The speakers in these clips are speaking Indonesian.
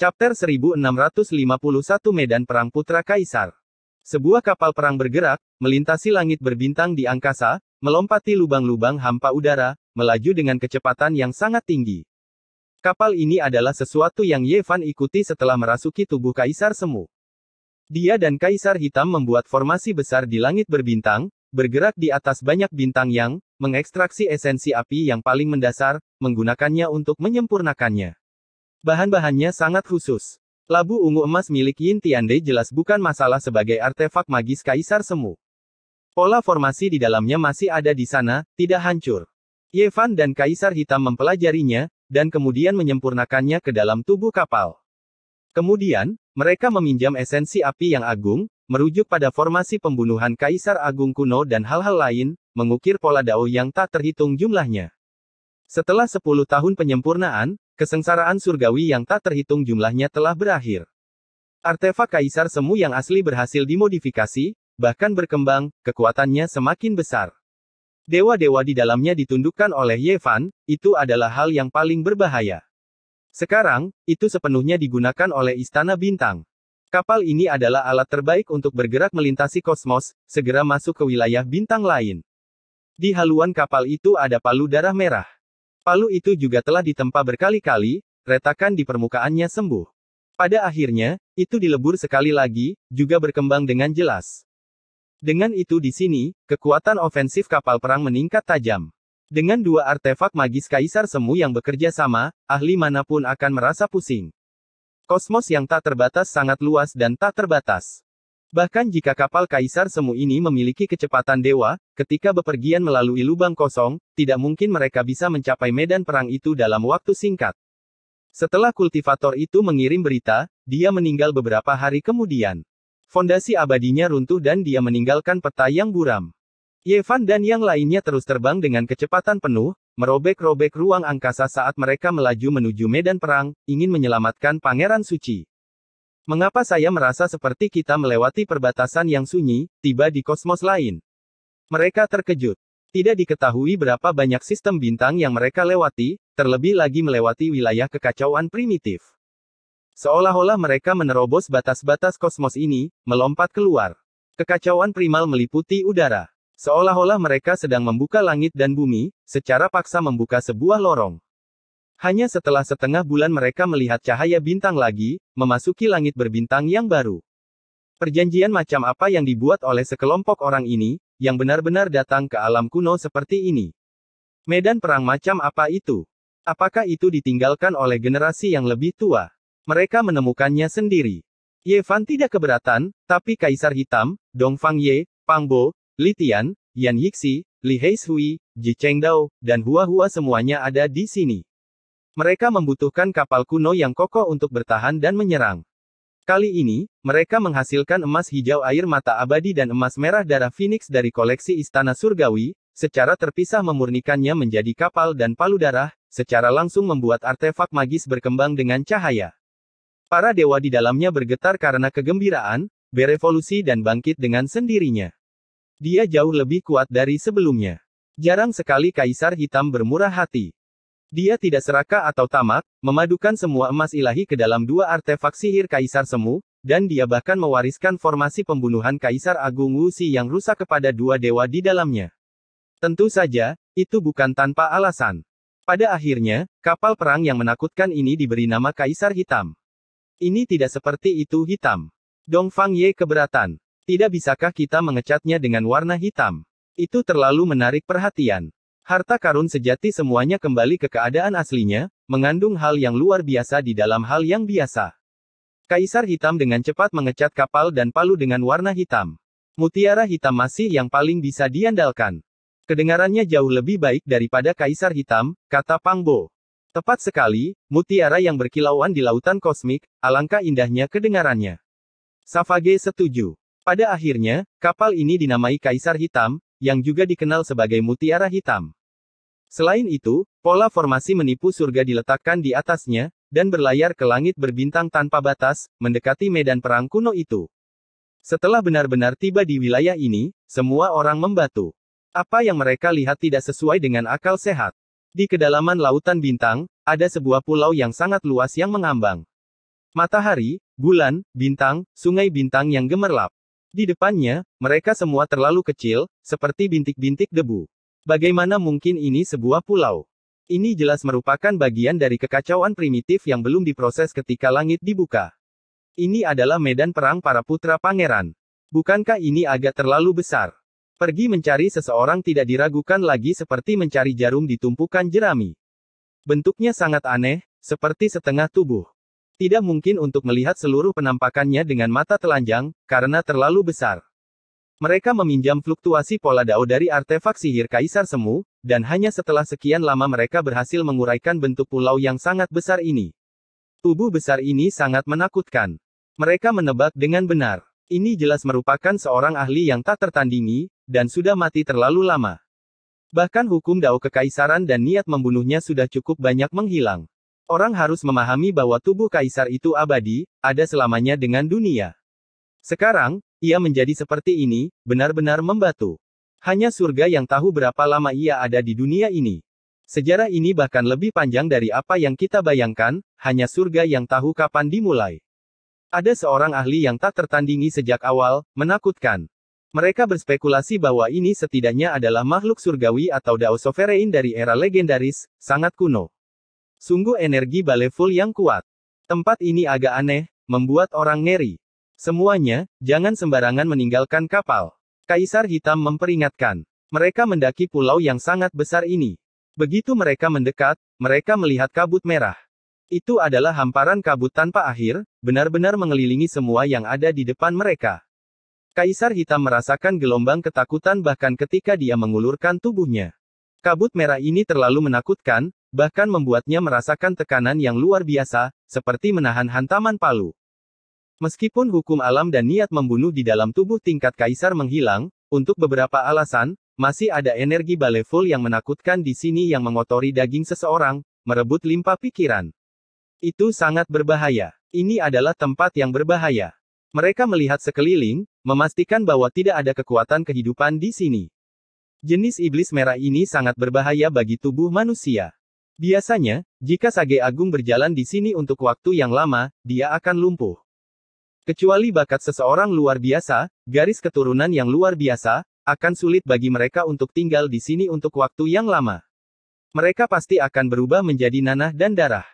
Chapter 1651 Medan Perang Putra Kaisar. Sebuah kapal perang bergerak, melintasi langit berbintang di angkasa, melompati lubang-lubang hampa udara, melaju dengan kecepatan yang sangat tinggi. Kapal ini adalah sesuatu yang Ye Fan ikuti setelah merasuki tubuh Kaisar Semu. Dia dan Kaisar Hitam membuat formasi besar di langit berbintang, bergerak di atas banyak bintang yang mengekstraksi esensi api yang paling mendasar, menggunakannya untuk menyempurnakannya. Bahan-bahannya sangat khusus. Labu ungu emas milik Yin Tiande jelas bukan masalah sebagai artefak magis Kaisar Semu. Pola formasi di dalamnya masih ada di sana, tidak hancur. Ye Fan dan Kaisar Hitam mempelajarinya, dan kemudian menyempurnakannya ke dalam tubuh kapal. Kemudian, mereka meminjam esensi api yang agung, merujuk pada formasi pembunuhan Kaisar Agung kuno dan hal-hal lain, mengukir pola dao yang tak terhitung jumlahnya. Setelah 10 tahun penyempurnaan, kesengsaraan surgawi yang tak terhitung jumlahnya telah berakhir. Artefak Kaisar Semu yang asli berhasil dimodifikasi, bahkan berkembang, kekuatannya semakin besar. Dewa-dewa di dalamnya ditundukkan oleh Ye Fan, itu adalah hal yang paling berbahaya. Sekarang, itu sepenuhnya digunakan oleh Istana Bintang. Kapal ini adalah alat terbaik untuk bergerak melintasi kosmos, segera masuk ke wilayah bintang lain. Di haluan kapal itu ada palu darah merah. Palu itu juga telah ditempa berkali-kali, retakan di permukaannya sembuh. Pada akhirnya, itu dilebur sekali lagi, juga berkembang dengan jelas. Dengan itu di sini, kekuatan ofensif kapal perang meningkat tajam. Dengan dua artefak magis Kaisar Semu yang bekerja sama, ahli manapun akan merasa pusing. Kosmos yang tak terbatas sangat luas dan tak terbatas. Bahkan jika kapal Kaisar Semu ini memiliki kecepatan dewa, ketika bepergian melalui lubang kosong, tidak mungkin mereka bisa mencapai medan perang itu dalam waktu singkat. Setelah kultivator itu mengirim berita, dia meninggal beberapa hari kemudian. Fondasi abadinya runtuh dan dia meninggalkan peta yang buram. Ye Fan dan yang lainnya terus terbang dengan kecepatan penuh, merobek-robek ruang angkasa saat mereka melaju menuju medan perang, ingin menyelamatkan Pangeran Suci. Mengapa saya merasa seperti kita melewati perbatasan yang sunyi, tiba di kosmos lain? Mereka terkejut. Tidak diketahui berapa banyak sistem bintang yang mereka lewati, terlebih lagi melewati wilayah kekacauan primitif. Seolah-olah mereka menerobos batas-batas kosmos ini, melompat keluar. Kekacauan primal meliputi udara. Seolah-olah mereka sedang membuka langit dan bumi, secara paksa membuka sebuah lorong. Hanya setelah setengah bulan mereka melihat cahaya bintang lagi, memasuki langit berbintang yang baru. Perjanjian macam apa yang dibuat oleh sekelompok orang ini, yang benar-benar datang ke alam kuno seperti ini? Medan perang macam apa itu? Apakah itu ditinggalkan oleh generasi yang lebih tua? Mereka menemukannya sendiri. Ye Fan tidak keberatan, tapi Kaisar Hitam, Dongfang Ye, Pang Bo, Li Tian, Yan Yixi, Li Heishui, Ji Chengdao, dan Hua Hua semuanya ada di sini. Mereka membutuhkan kapal kuno yang kokoh untuk bertahan dan menyerang. Kali ini, mereka menghasilkan emas hijau air mata abadi dan emas merah darah Phoenix dari koleksi Istana Surgawi, secara terpisah memurnikannya menjadi kapal dan palu darah, secara langsung membuat artefak magis berkembang dengan cahaya. Para dewa di dalamnya bergetar karena kegembiraan, berevolusi dan bangkit dengan sendirinya. Dia jauh lebih kuat dari sebelumnya. Jarang sekali Kaisar Hitam bermurah hati. Dia tidak serakah atau tamak, memadukan semua emas ilahi ke dalam dua artefak sihir Kaisar Semu, dan dia bahkan mewariskan formasi pembunuhan Kaisar Agung Wuxi yang rusak kepada dua dewa di dalamnya. Tentu saja, itu bukan tanpa alasan. Pada akhirnya, kapal perang yang menakutkan ini diberi nama Kaisar Hitam. Ini tidak seperti itu hitam. Dongfang Ye keberatan. Tidak bisakah kita mengecatnya dengan warna hitam? Itu terlalu menarik perhatian. Harta karun sejati semuanya kembali ke keadaan aslinya, mengandung hal yang luar biasa di dalam hal yang biasa. Kaisar Hitam dengan cepat mengecat kapal dan palu dengan warna hitam. Mutiara hitam masih yang paling bisa diandalkan. Kedengarannya jauh lebih baik daripada Kaisar Hitam, kata Pang Bo. Tepat sekali, mutiara yang berkilauan di lautan kosmik, alangkah indahnya kedengarannya. Savage setuju. Pada akhirnya, kapal ini dinamai Kaisar Hitam, yang juga dikenal sebagai Mutiara Hitam. Selain itu, pola formasi menipu surga diletakkan di atasnya, dan berlayar ke langit berbintang tanpa batas, mendekati medan perang kuno itu. Setelah benar-benar tiba di wilayah ini, semua orang membatu. Apa yang mereka lihat tidak sesuai dengan akal sehat. Di kedalaman lautan bintang, ada sebuah pulau yang sangat luas yang mengambang. Matahari, bulan, bintang, sungai bintang yang gemerlap. Di depannya, mereka semua terlalu kecil, seperti bintik-bintik debu. Bagaimana mungkin ini sebuah pulau? Ini jelas merupakan bagian dari kekacauan primitif yang belum diproses ketika langit dibuka. Ini adalah medan perang para putra pangeran. Bukankah ini agak terlalu besar? Pergi mencari seseorang tidak diragukan lagi seperti mencari jarum di tumpukan jerami. Bentuknya sangat aneh, seperti setengah tubuh. Tidak mungkin untuk melihat seluruh penampakannya dengan mata telanjang, karena terlalu besar. Mereka meminjam fluktuasi pola Dao dari artefak sihir Kaisar Semu, dan hanya setelah sekian lama mereka berhasil menguraikan bentuk pulau yang sangat besar ini. Tubuh besar ini sangat menakutkan. Mereka menebak dengan benar. Ini jelas merupakan seorang ahli yang tak tertandingi, dan sudah mati terlalu lama. Bahkan hukum Dao Kekaisaran dan niat membunuhnya sudah cukup banyak menghilang. Orang harus memahami bahwa tubuh Kaisar itu abadi, ada selamanya dengan dunia. Sekarang, ia menjadi seperti ini, benar-benar membatu. Hanya surga yang tahu berapa lama ia ada di dunia ini. Sejarah ini bahkan lebih panjang dari apa yang kita bayangkan, hanya surga yang tahu kapan dimulai. Ada seorang ahli yang tak tertandingi sejak awal, menakutkan. Mereka berspekulasi bahwa ini setidaknya adalah makhluk surgawi atau Dao Sovereign dari era legendaris, sangat kuno. Sungguh energi baleful yang kuat. Tempat ini agak aneh, membuat orang ngeri. Semuanya, jangan sembarangan meninggalkan kapal. Kaisar Hitam memperingatkan. Mereka mendaki pulau yang sangat besar ini. Begitu mereka mendekat, mereka melihat kabut merah. Itu adalah hamparan kabut tanpa akhir, benar-benar mengelilingi semua yang ada di depan mereka. Kaisar Hitam merasakan gelombang ketakutan bahkan ketika dia mengulurkan tubuhnya. Kabut merah ini terlalu menakutkan, bahkan membuatnya merasakan tekanan yang luar biasa, seperti menahan hantaman palu. Meskipun hukum alam dan niat membunuh di dalam tubuh tingkat Kaisar menghilang, untuk beberapa alasan, masih ada energi baleful yang menakutkan di sini yang mengotori daging seseorang, merebut limpa pikiran. Itu sangat berbahaya. Ini adalah tempat yang berbahaya. Mereka melihat sekeliling, memastikan bahwa tidak ada kekuatan kehidupan di sini. Jenis iblis merah ini sangat berbahaya bagi tubuh manusia. Biasanya, jika Sage Agung berjalan di sini untuk waktu yang lama, dia akan lumpuh. Kecuali bakat seseorang luar biasa, garis keturunan yang luar biasa, akan sulit bagi mereka untuk tinggal di sini untuk waktu yang lama. Mereka pasti akan berubah menjadi nanah dan darah.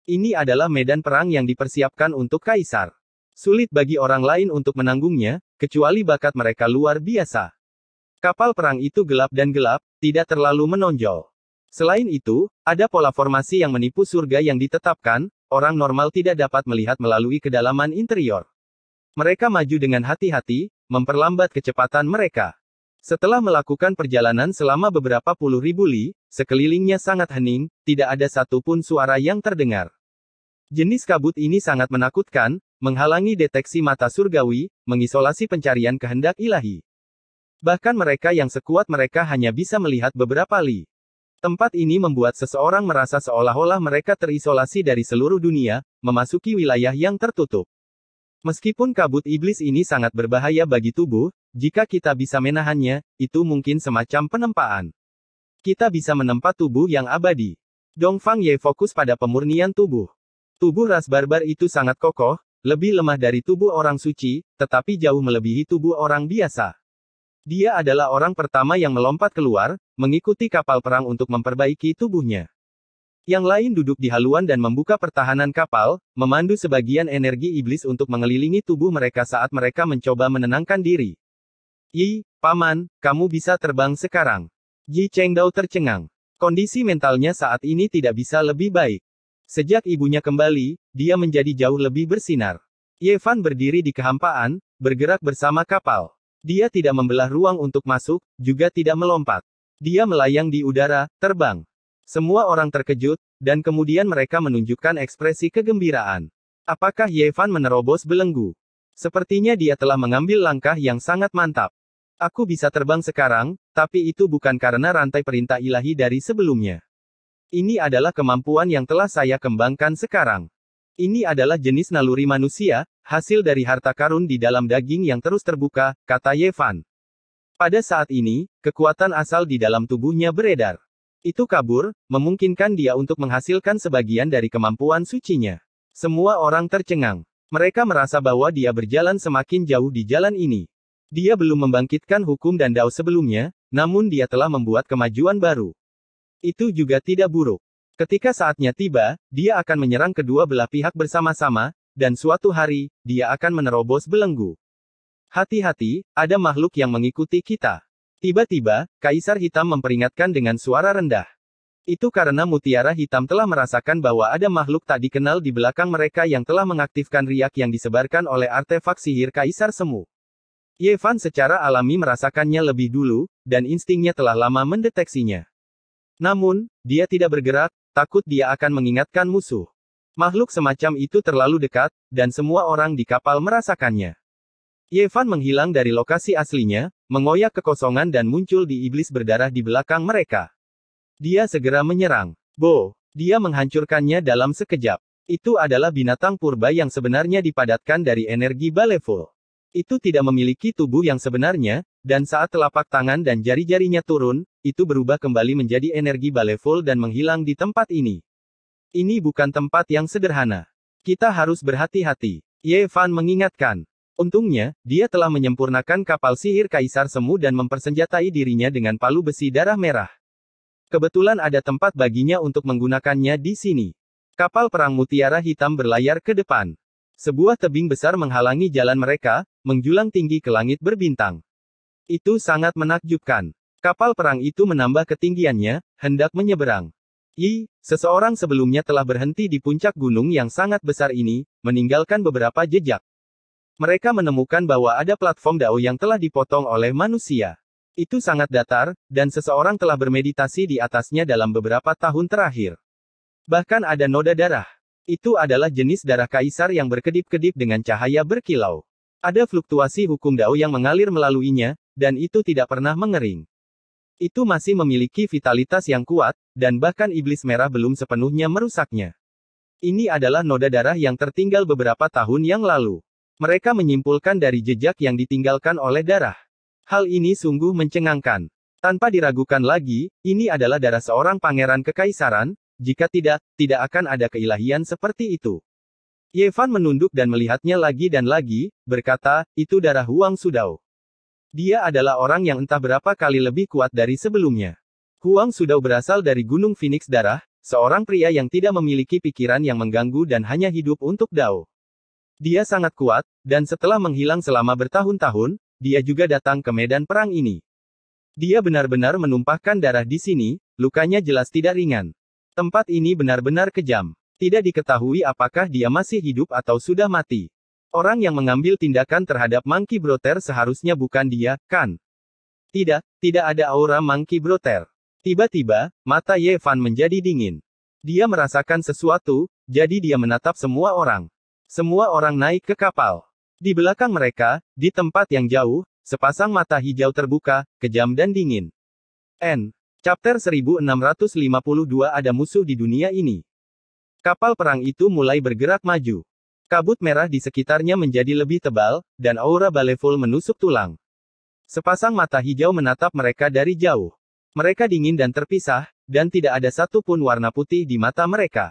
Ini adalah medan perang yang dipersiapkan untuk Kaisar. Sulit bagi orang lain untuk menanggungnya, kecuali bakat mereka luar biasa. Kapal perang itu gelap dan gelap, tidak terlalu menonjol. Selain itu, ada pola formasi yang menipu surga yang ditetapkan, orang normal tidak dapat melihat melalui kedalaman interior. Mereka maju dengan hati-hati, memperlambat kecepatan mereka. Setelah melakukan perjalanan selama beberapa puluh ribu li, sekelilingnya sangat hening, tidak ada satupun suara yang terdengar. Jenis kabut ini sangat menakutkan, menghalangi deteksi mata surgawi, mengisolasi pencarian kehendak ilahi. Bahkan mereka yang sekuat mereka hanya bisa melihat beberapa li. Tempat ini membuat seseorang merasa seolah-olah mereka terisolasi dari seluruh dunia, memasuki wilayah yang tertutup. Meskipun kabut iblis ini sangat berbahaya bagi tubuh, jika kita bisa menahannya, itu mungkin semacam penempaan. Kita bisa menempa tubuh yang abadi. Dongfang Ye fokus pada pemurnian tubuh. Tubuh ras barbar itu sangat kokoh, lebih lemah dari tubuh orang suci, tetapi jauh melebihi tubuh orang biasa. Dia adalah orang pertama yang melompat keluar, mengikuti kapal perang untuk memperbaiki tubuhnya. Yang lain duduk di haluan dan membuka pertahanan kapal, memandu sebagian energi iblis untuk mengelilingi tubuh mereka saat mereka mencoba menenangkan diri. Yi, Paman, kamu bisa terbang sekarang. Yi Chengdao tercengang. Kondisi mentalnya saat ini tidak bisa lebih baik. Sejak ibunya kembali, dia menjadi jauh lebih bersinar. Ye Fan berdiri di kehampaan, bergerak bersama kapal. Dia tidak membelah ruang untuk masuk, juga tidak melompat. Dia melayang di udara, terbang. Semua orang terkejut, dan kemudian mereka menunjukkan ekspresi kegembiraan. Apakah Ye Fan menerobos belenggu? Sepertinya dia telah mengambil langkah yang sangat mantap. Aku bisa terbang sekarang, tapi itu bukan karena rantai perintah ilahi dari sebelumnya. Ini adalah kemampuan yang telah saya kembangkan sekarang. Ini adalah jenis naluri manusia, hasil dari harta karun di dalam daging yang terus terbuka, kata Ye Fan. Pada saat ini, kekuatan asal di dalam tubuhnya beredar. Itu kabur, memungkinkan dia untuk menghasilkan sebagian dari kemampuan sucinya. Semua orang tercengang. Mereka merasa bahwa dia berjalan semakin jauh di jalan ini. Dia belum membangkitkan hukum dan dao sebelumnya, namun dia telah membuat kemajuan baru. Itu juga tidak buruk. Ketika saatnya tiba, dia akan menyerang kedua belah pihak bersama-sama, dan suatu hari, dia akan menerobos belenggu. Hati-hati, ada makhluk yang mengikuti kita. Tiba-tiba, Kaisar Hitam memperingatkan dengan suara rendah. Itu karena Mutiara Hitam telah merasakan bahwa ada makhluk tak dikenal di belakang mereka yang telah mengaktifkan riak yang disebarkan oleh artefak sihir Kaisar Semu. Ye Fan secara alami merasakannya lebih dulu, dan instingnya telah lama mendeteksinya. Namun, dia tidak bergerak, takut dia akan mengingatkan musuh. Makhluk semacam itu terlalu dekat, dan semua orang di kapal merasakannya. Ye Fan menghilang dari lokasi aslinya, mengoyak kekosongan dan muncul di iblis berdarah di belakang mereka. Dia segera menyerang. Dia menghancurkannya dalam sekejap. Itu adalah binatang purba yang sebenarnya dipadatkan dari energi baleful. Itu tidak memiliki tubuh yang sebenarnya, dan saat telapak tangan dan jari-jarinya turun, itu berubah kembali menjadi energi baleful dan menghilang di tempat ini. Ini bukan tempat yang sederhana. Kita harus berhati-hati. Ye Fan mengingatkan. Untungnya, dia telah menyempurnakan kapal sihir Kaisar Semu dan mempersenjatai dirinya dengan palu besi darah merah. Kebetulan ada tempat baginya untuk menggunakannya di sini. Kapal perang Mutiara Hitam berlayar ke depan. Sebuah tebing besar menghalangi jalan mereka, menjulang tinggi ke langit berbintang. Itu sangat menakjubkan. Kapal perang itu menambah ketinggiannya, hendak menyeberang. Seseorang sebelumnya telah berhenti di puncak gunung yang sangat besar ini, meninggalkan beberapa jejak. Mereka menemukan bahwa ada platform dao yang telah dipotong oleh manusia. Itu sangat datar, dan seseorang telah bermeditasi di atasnya dalam beberapa tahun terakhir. Bahkan ada noda darah. Itu adalah jenis darah kaisar yang berkedip-kedip dengan cahaya berkilau. Ada fluktuasi hukum dao yang mengalir melaluinya, dan itu tidak pernah mengering. Itu masih memiliki vitalitas yang kuat, dan bahkan iblis merah belum sepenuhnya merusaknya. Ini adalah noda darah yang tertinggal beberapa tahun yang lalu. Mereka menyimpulkan dari jejak yang ditinggalkan oleh darah. Hal ini sungguh mencengangkan. Tanpa diragukan lagi, ini adalah darah seorang pangeran kekaisaran. Jika tidak, tidak akan ada keilahian seperti itu. Ye Fan menunduk dan melihatnya lagi dan lagi, berkata, itu darah Huang Sudao. Dia adalah orang yang entah berapa kali lebih kuat dari sebelumnya. Huang Sudao berasal dari Gunung Phoenix Darah, seorang pria yang tidak memiliki pikiran yang mengganggu dan hanya hidup untuk Dao. Dia sangat kuat, dan setelah menghilang selama bertahun-tahun, dia juga datang ke medan perang ini. Dia benar-benar menumpahkan darah di sini, lukanya jelas tidak ringan. Tempat ini benar-benar kejam. Tidak diketahui apakah dia masih hidup atau sudah mati. Orang yang mengambil tindakan terhadap Monkey Brother seharusnya bukan dia, kan? Tidak ada aura Monkey Brother. Tiba-tiba, mata Ye Fan menjadi dingin. Dia merasakan sesuatu, jadi dia menatap semua orang. Semua orang naik ke kapal. Di belakang mereka, di tempat yang jauh, sepasang mata hijau terbuka, kejam dan dingin. Chapter 1652 Ada musuh di dunia ini. Kapal perang itu mulai bergerak maju. Kabut merah di sekitarnya menjadi lebih tebal, dan aura baleful menusuk tulang. Sepasang mata hijau menatap mereka dari jauh. Mereka dingin dan terpisah, dan tidak ada satupun warna putih di mata mereka.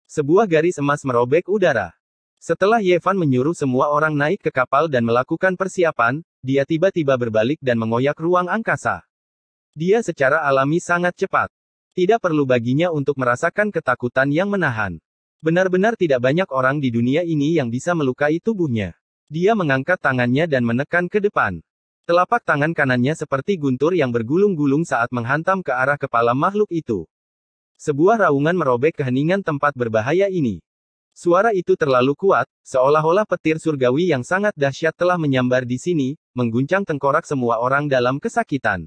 Sebuah garis emas merobek udara. Setelah Ye Fan menyuruh semua orang naik ke kapal dan melakukan persiapan, dia tiba-tiba berbalik dan mengoyak ruang angkasa. Dia secara alami sangat cepat. Tidak perlu baginya untuk merasakan ketakutan yang menahan. Benar-benar tidak banyak orang di dunia ini yang bisa melukai tubuhnya. Dia mengangkat tangannya dan menekan ke depan. Telapak tangan kanannya seperti guntur yang bergulung-gulung saat menghantam ke arah kepala makhluk itu. Sebuah raungan merobek keheningan tempat berbahaya ini. Suara itu terlalu kuat, seolah-olah petir surgawi yang sangat dahsyat telah menyambar di sini, mengguncang tengkorak semua orang dalam kesakitan.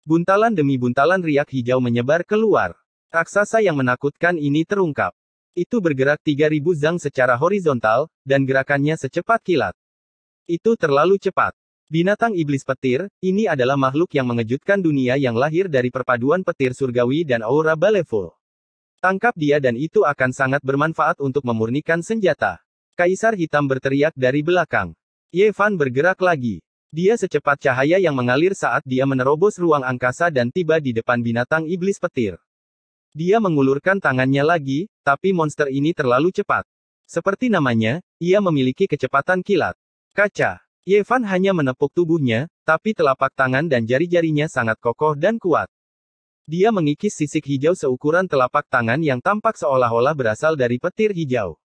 Buntalan demi buntalan riak hijau menyebar keluar. Raksasa yang menakutkan ini terungkap. Itu bergerak 3000 zang secara horizontal, dan gerakannya secepat kilat. Itu terlalu cepat. Binatang iblis petir, ini adalah makhluk yang mengejutkan dunia yang lahir dari perpaduan petir surgawi dan aura baleful. Tangkap dia dan itu akan sangat bermanfaat untuk memurnikan senjata. Kaisar Hitam berteriak dari belakang. Ye Fan bergerak lagi. Dia secepat cahaya yang mengalir saat dia menerobos ruang angkasa dan tiba di depan binatang iblis petir. Dia mengulurkan tangannya lagi, tapi monster ini terlalu cepat. Seperti namanya, ia memiliki kecepatan kilat. Kaca. Yevan hanya menepuk tubuhnya, tapi telapak tangan dan jari-jarinya sangat kokoh dan kuat. Dia mengikis sisik hijau seukuran telapak tangan yang tampak seolah-olah berasal dari petir hijau.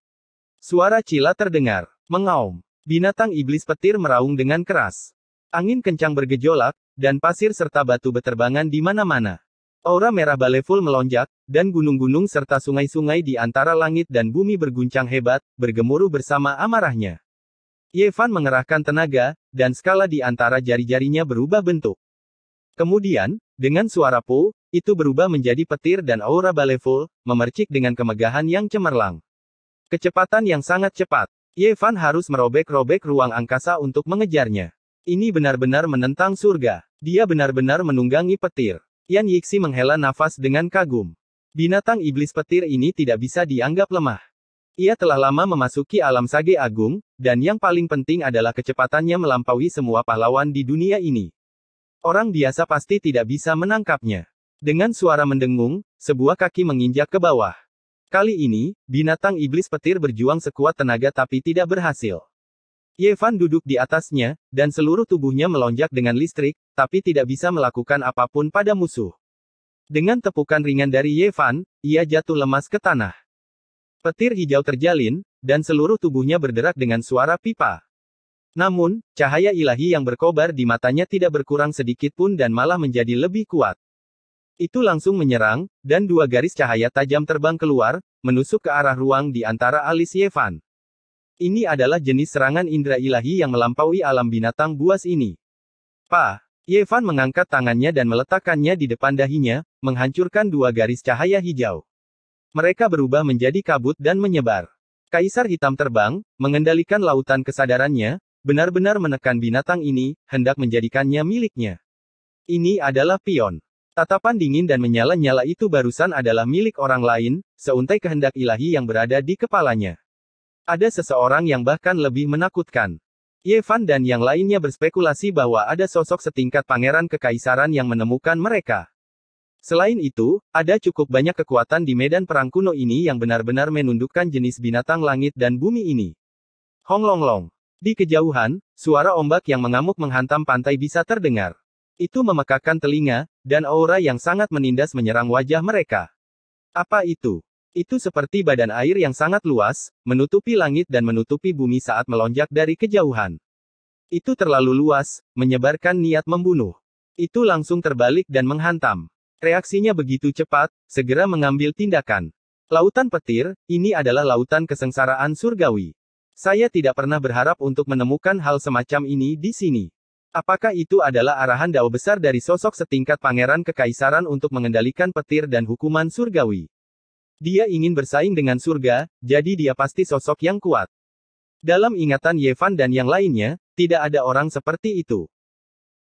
Suara Cila terdengar. Mengaum. Binatang iblis petir meraung dengan keras. Angin kencang bergejolak, dan pasir serta batu beterbangan di mana-mana. Aura merah baleful melonjak, dan gunung-gunung serta sungai-sungai di antara langit dan bumi berguncang hebat, bergemuruh bersama amarahnya. Yevan mengerahkan tenaga, dan skala di antara jari-jarinya berubah bentuk. Kemudian, dengan suara po, itu berubah menjadi petir dan aura baleful, memercik dengan kemegahan yang cemerlang. Kecepatan yang sangat cepat. Yevan harus merobek-robek ruang angkasa untuk mengejarnya. Ini benar-benar menentang surga. Dia benar-benar menunggangi petir. Yan Yixi menghela nafas dengan kagum. Binatang iblis petir ini tidak bisa dianggap lemah. Ia telah lama memasuki alam Sage Agung, dan yang paling penting adalah kecepatannya melampaui semua pahlawan di dunia ini. Orang biasa pasti tidak bisa menangkapnya. Dengan suara mendengung, sebuah kaki menginjak ke bawah. Kali ini, binatang iblis petir berjuang sekuat tenaga tapi tidak berhasil. Yevan duduk di atasnya, dan seluruh tubuhnya melonjak dengan listrik, tapi tidak bisa melakukan apapun pada musuh. Dengan tepukan ringan dari Yevan, ia jatuh lemas ke tanah. Petir hijau terjalin, dan seluruh tubuhnya berderak dengan suara pipa. Namun, cahaya ilahi yang berkobar di matanya tidak berkurang sedikit pun dan malah menjadi lebih kuat. Itu langsung menyerang, dan dua garis cahaya tajam terbang keluar, menusuk ke arah ruang di antara alis Yevan. Ini adalah jenis serangan indera ilahi yang melampaui alam binatang buas ini. Yevan mengangkat tangannya dan meletakkannya di depan dahinya, menghancurkan dua garis cahaya hijau. Mereka berubah menjadi kabut dan menyebar. Kaisar Hitam terbang, mengendalikan lautan kesadarannya, benar-benar menekan binatang ini, hendak menjadikannya miliknya. Ini adalah pion. Tatapan dingin dan menyala-nyala itu barusan adalah milik orang lain, seuntai kehendak ilahi yang berada di kepalanya. Ada seseorang yang bahkan lebih menakutkan. Yevan dan yang lainnya berspekulasi bahwa ada sosok setingkat pangeran kekaisaran yang menemukan mereka. Selain itu, ada cukup banyak kekuatan di medan perang kuno ini yang benar-benar menundukkan jenis binatang langit dan bumi ini. Hong long long. Di kejauhan, suara ombak yang mengamuk menghantam pantai bisa terdengar. Itu memekakan telinga, dan aura yang sangat menindas menyerang wajah mereka. Apa itu? Itu seperti badan air yang sangat luas, menutupi langit dan menutupi bumi saat melonjak dari kejauhan. Itu terlalu luas, menyebarkan niat membunuh. Itu langsung terbalik dan menghantam. Reaksinya begitu cepat, segera mengambil tindakan. Lautan petir, ini adalah lautan kesengsaraan surgawi. Saya tidak pernah berharap untuk menemukan hal semacam ini di sini. Apakah itu adalah arahan dao besar dari sosok setingkat pangeran kekaisaran untuk mengendalikan petir dan hukuman surgawi? Dia ingin bersaing dengan surga, jadi dia pasti sosok yang kuat. Dalam ingatan Yevan dan yang lainnya, tidak ada orang seperti itu.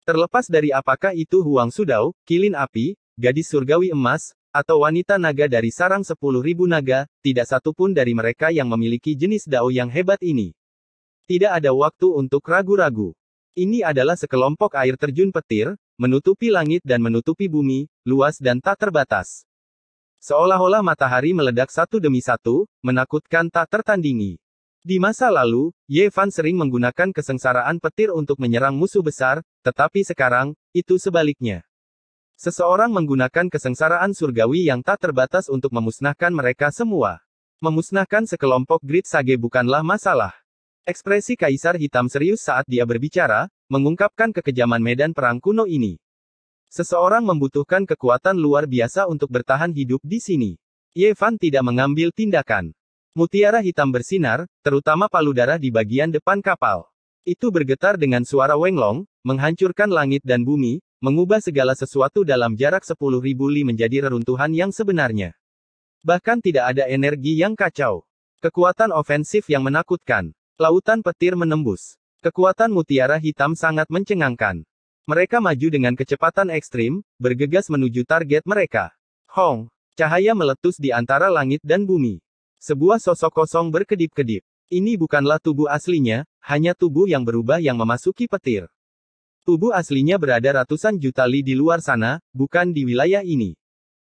Terlepas dari apakah itu Huang Sudao, kilin api, gadis surgawi emas, atau wanita naga dari sarang 10.000 naga, tidak satu pun dari mereka yang memiliki jenis dao yang hebat ini. Tidak ada waktu untuk ragu-ragu. Ini adalah sekelompok air terjun petir, menutupi langit dan menutupi bumi, luas dan tak terbatas. Seolah-olah matahari meledak satu demi satu, menakutkan tak tertandingi. Di masa lalu, Yevan sering menggunakan kesengsaraan petir untuk menyerang musuh besar, tetapi sekarang, itu sebaliknya. Seseorang menggunakan kesengsaraan surgawi yang tak terbatas untuk memusnahkan mereka semua. Memusnahkan sekelompok Great Sage bukanlah masalah. Ekspresi Kaisar Hitam serius saat dia berbicara, mengungkapkan kekejaman medan perang kuno ini. Seseorang membutuhkan kekuatan luar biasa untuk bertahan hidup di sini. Yevan tidak mengambil tindakan. Mutiara hitam bersinar, terutama paludara di bagian depan kapal. Itu bergetar dengan suara wenglong, menghancurkan langit dan bumi, mengubah segala sesuatu dalam jarak 10.000 li menjadi reruntuhan yang sebenarnya. Bahkan tidak ada energi yang kacau. Kekuatan ofensif yang menakutkan. Lautan petir menembus. Kekuatan mutiara hitam sangat mencengangkan. Mereka maju dengan kecepatan ekstrim, bergegas menuju target mereka. Hong! Cahaya meletus di antara langit dan bumi. Sebuah sosok kosong berkedip-kedip. Ini bukanlah tubuh aslinya, hanya tubuh yang berubah yang memasuki petir. Tubuh aslinya berada ratusan juta li di luar sana, bukan di wilayah ini.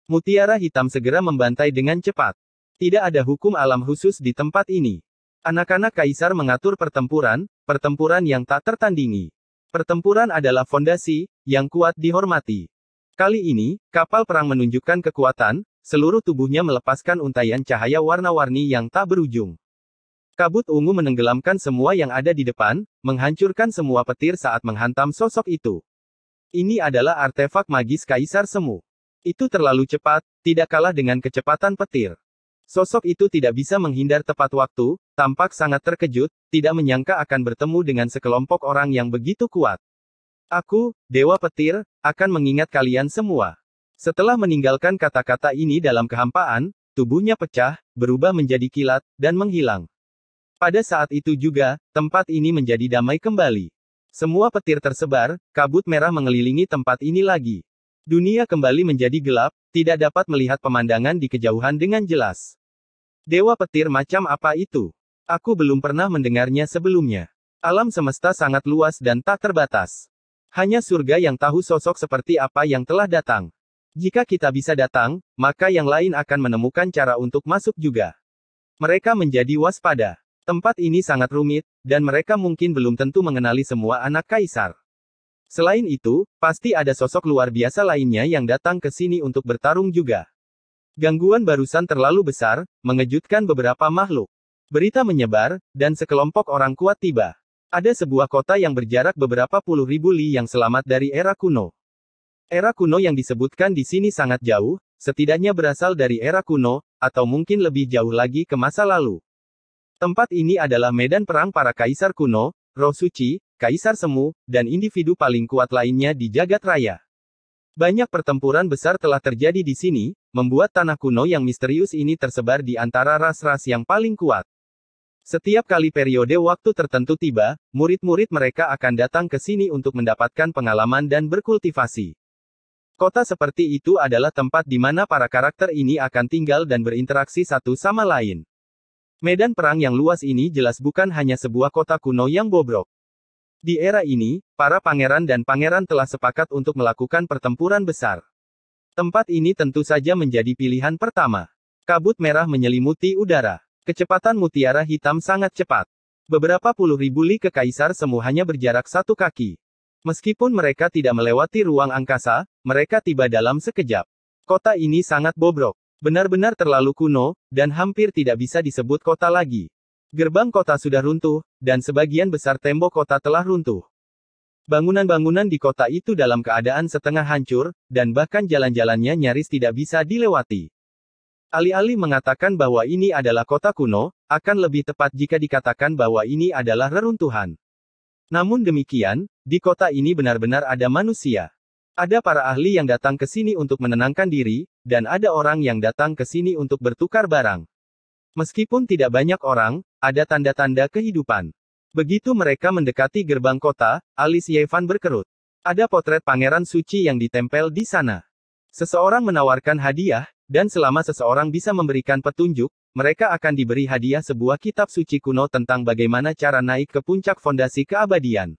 Mutiara hitam segera membantai dengan cepat. Tidak ada hukum alam khusus di tempat ini. Anak-anak kaisar mengatur pertempuran, pertempuran yang tak tertandingi. Pertempuran adalah fondasi, yang kuat dihormati. Kali ini, kapal perang menunjukkan kekuatan, seluruh tubuhnya melepaskan untaian cahaya warna-warni yang tak berujung. Kabut ungu menenggelamkan semua yang ada di depan, menghancurkan semua petir saat menghantam sosok itu. Ini adalah artefak magis Kaisar Semu. Itu terlalu cepat, tidak kalah dengan kecepatan petir. Sosok itu tidak bisa menghindar tepat waktu, tampak sangat terkejut, tidak menyangka akan bertemu dengan sekelompok orang yang begitu kuat. Aku, Dewa Petir, akan mengingat kalian semua. Setelah meninggalkan kata-kata ini dalam kehampaan, tubuhnya pecah, berubah menjadi kilat, dan menghilang. Pada saat itu juga, tempat ini menjadi damai kembali. Semua petir tersebar, kabut merah mengelilingi tempat ini lagi. Dunia kembali menjadi gelap, tidak dapat melihat pemandangan di kejauhan dengan jelas. Dewa petir macam apa itu? Aku belum pernah mendengarnya sebelumnya. Alam semesta sangat luas dan tak terbatas. Hanya surga yang tahu sosok seperti apa yang telah datang. Jika kita bisa datang, maka yang lain akan menemukan cara untuk masuk juga. Mereka menjadi waspada. Tempat ini sangat rumit, dan mereka mungkin belum tentu mengenali semua anak kaisar. Selain itu, pasti ada sosok luar biasa lainnya yang datang ke sini untuk bertarung juga. Gangguan barusan terlalu besar, mengejutkan beberapa makhluk. Berita menyebar, dan sekelompok orang kuat tiba. Ada sebuah kota yang berjarak beberapa puluh ribu li yang selamat dari era kuno. Era kuno yang disebutkan di sini sangat jauh, setidaknya berasal dari era kuno, atau mungkin lebih jauh lagi ke masa lalu. Tempat ini adalah medan perang para kaisar kuno, roh suci, kaisar semu, dan individu paling kuat lainnya di jagat raya. Banyak pertempuran besar telah terjadi di sini, membuat tanah kuno yang misterius ini tersebar di antara ras-ras yang paling kuat. Setiap kali periode waktu tertentu tiba, murid-murid mereka akan datang ke sini untuk mendapatkan pengalaman dan berkultivasi. Kota seperti itu adalah tempat di mana para karakter ini akan tinggal dan berinteraksi satu sama lain. Medan perang yang luas ini jelas bukan hanya sebuah kota kuno yang bobrok. Di era ini, para pangeran dan pangeran telah sepakat untuk melakukan pertempuran besar. Tempat ini tentu saja menjadi pilihan pertama. Kabut merah menyelimuti udara. Kecepatan mutiara hitam sangat cepat. Beberapa puluh ribu li ke Kaisar Semu hanya berjarak 1 kaki. Meskipun mereka tidak melewati ruang angkasa, mereka tiba dalam sekejap. Kota ini sangat bobrok. Benar-benar terlalu kuno, dan hampir tidak bisa disebut kota lagi. Gerbang kota sudah runtuh, dan sebagian besar tembok kota telah runtuh. Bangunan-bangunan di kota itu dalam keadaan setengah hancur, dan bahkan jalan-jalannya nyaris tidak bisa dilewati. Alih-alih mengatakan bahwa ini adalah kota kuno, akan lebih tepat jika dikatakan bahwa ini adalah reruntuhan. Namun demikian, di kota ini benar-benar ada manusia. Ada para ahli yang datang ke sini untuk menenangkan diri, dan ada orang yang datang ke sini untuk bertukar barang. Meskipun tidak banyak orang, ada tanda-tanda kehidupan. Begitu mereka mendekati gerbang kota, alis Yevan berkerut. Ada potret pangeran suci yang ditempel di sana. Seseorang menawarkan hadiah, dan selama seseorang bisa memberikan petunjuk, mereka akan diberi hadiah sebuah kitab suci kuno tentang bagaimana cara naik ke puncak fondasi keabadian.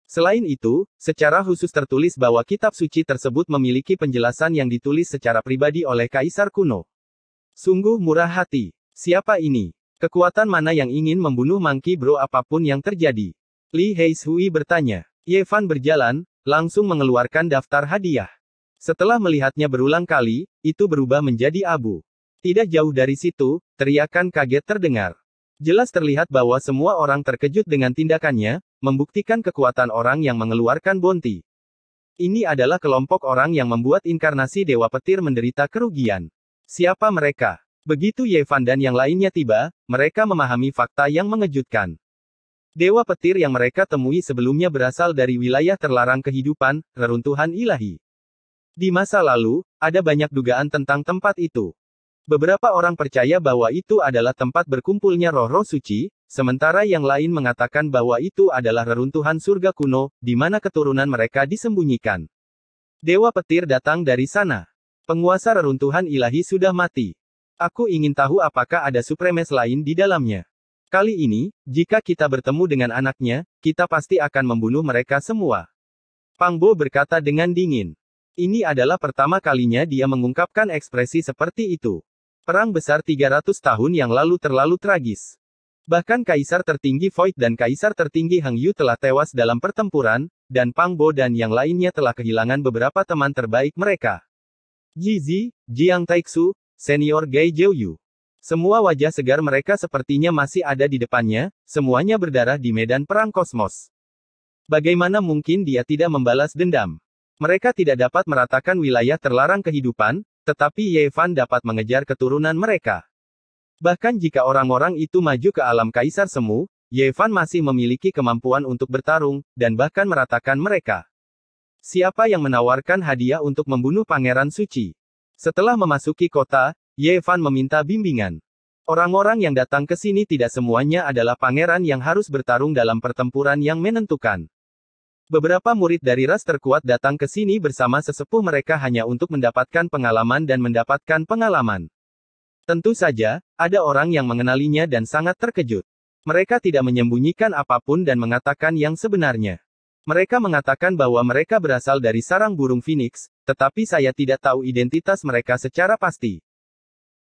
Selain itu, secara khusus tertulis bahwa kitab suci tersebut memiliki penjelasan yang ditulis secara pribadi oleh Kaisar kuno. Sungguh murah hati. Siapa ini? Kekuatan mana yang ingin membunuh Monkey Bro apapun yang terjadi? Li Heishui bertanya. Yevan berjalan, langsung mengeluarkan daftar hadiah. Setelah melihatnya berulang kali, itu berubah menjadi abu. Tidak jauh dari situ, teriakan kaget terdengar. Jelas terlihat bahwa semua orang terkejut dengan tindakannya, membuktikan kekuatan orang yang mengeluarkan bounty. Ini adalah kelompok orang yang membuat inkarnasi Dewa Petir menderita kerugian. Siapa mereka? Begitu Yevan dan yang lainnya tiba, mereka memahami fakta yang mengejutkan. Dewa Petir yang mereka temui sebelumnya berasal dari wilayah terlarang kehidupan, reruntuhan ilahi. Di masa lalu, ada banyak dugaan tentang tempat itu. Beberapa orang percaya bahwa itu adalah tempat berkumpulnya roh-roh suci, sementara yang lain mengatakan bahwa itu adalah reruntuhan surga kuno, di mana keturunan mereka disembunyikan. Dewa Petir datang dari sana. Penguasa reruntuhan ilahi sudah mati. Aku ingin tahu apakah ada supremes lain di dalamnya. Kali ini, jika kita bertemu dengan anaknya, kita pasti akan membunuh mereka semua. Pang Bo berkata dengan dingin. Ini adalah pertama kalinya dia mengungkapkan ekspresi seperti itu. Perang besar 300 tahun yang lalu terlalu tragis. Bahkan Kaisar tertinggi Void dan Kaisar tertinggi Hang Yu telah tewas dalam pertempuran, dan Pang Bo dan yang lainnya telah kehilangan beberapa teman terbaik mereka. Ji Zi, Jiang Taixu, Senior Gai Jiuyu. Semua wajah segar mereka sepertinya masih ada di depannya, semuanya berdarah di medan perang kosmos. Bagaimana mungkin dia tidak membalas dendam? Mereka tidak dapat meratakan wilayah terlarang kehidupan, tetapi Ye Fan dapat mengejar keturunan mereka. Bahkan jika orang-orang itu maju ke alam Kaisar Semu, Ye Fan masih memiliki kemampuan untuk bertarung, dan bahkan meratakan mereka. Siapa yang menawarkan hadiah untuk membunuh Pangeran Suci? Setelah memasuki kota, Ye Fan meminta bimbingan. Orang-orang yang datang ke sini tidak semuanya adalah pangeran yang harus bertarung dalam pertempuran yang menentukan. Beberapa murid dari ras terkuat datang ke sini bersama sesepuh mereka hanya untuk mendapatkan pengalaman dan mendapatkan pengalaman. Tentu saja, ada orang yang mengenalinya dan sangat terkejut. Mereka tidak menyembunyikan apapun dan mengatakan yang sebenarnya. Mereka mengatakan bahwa mereka berasal dari sarang burung Phoenix, tetapi saya tidak tahu identitas mereka secara pasti.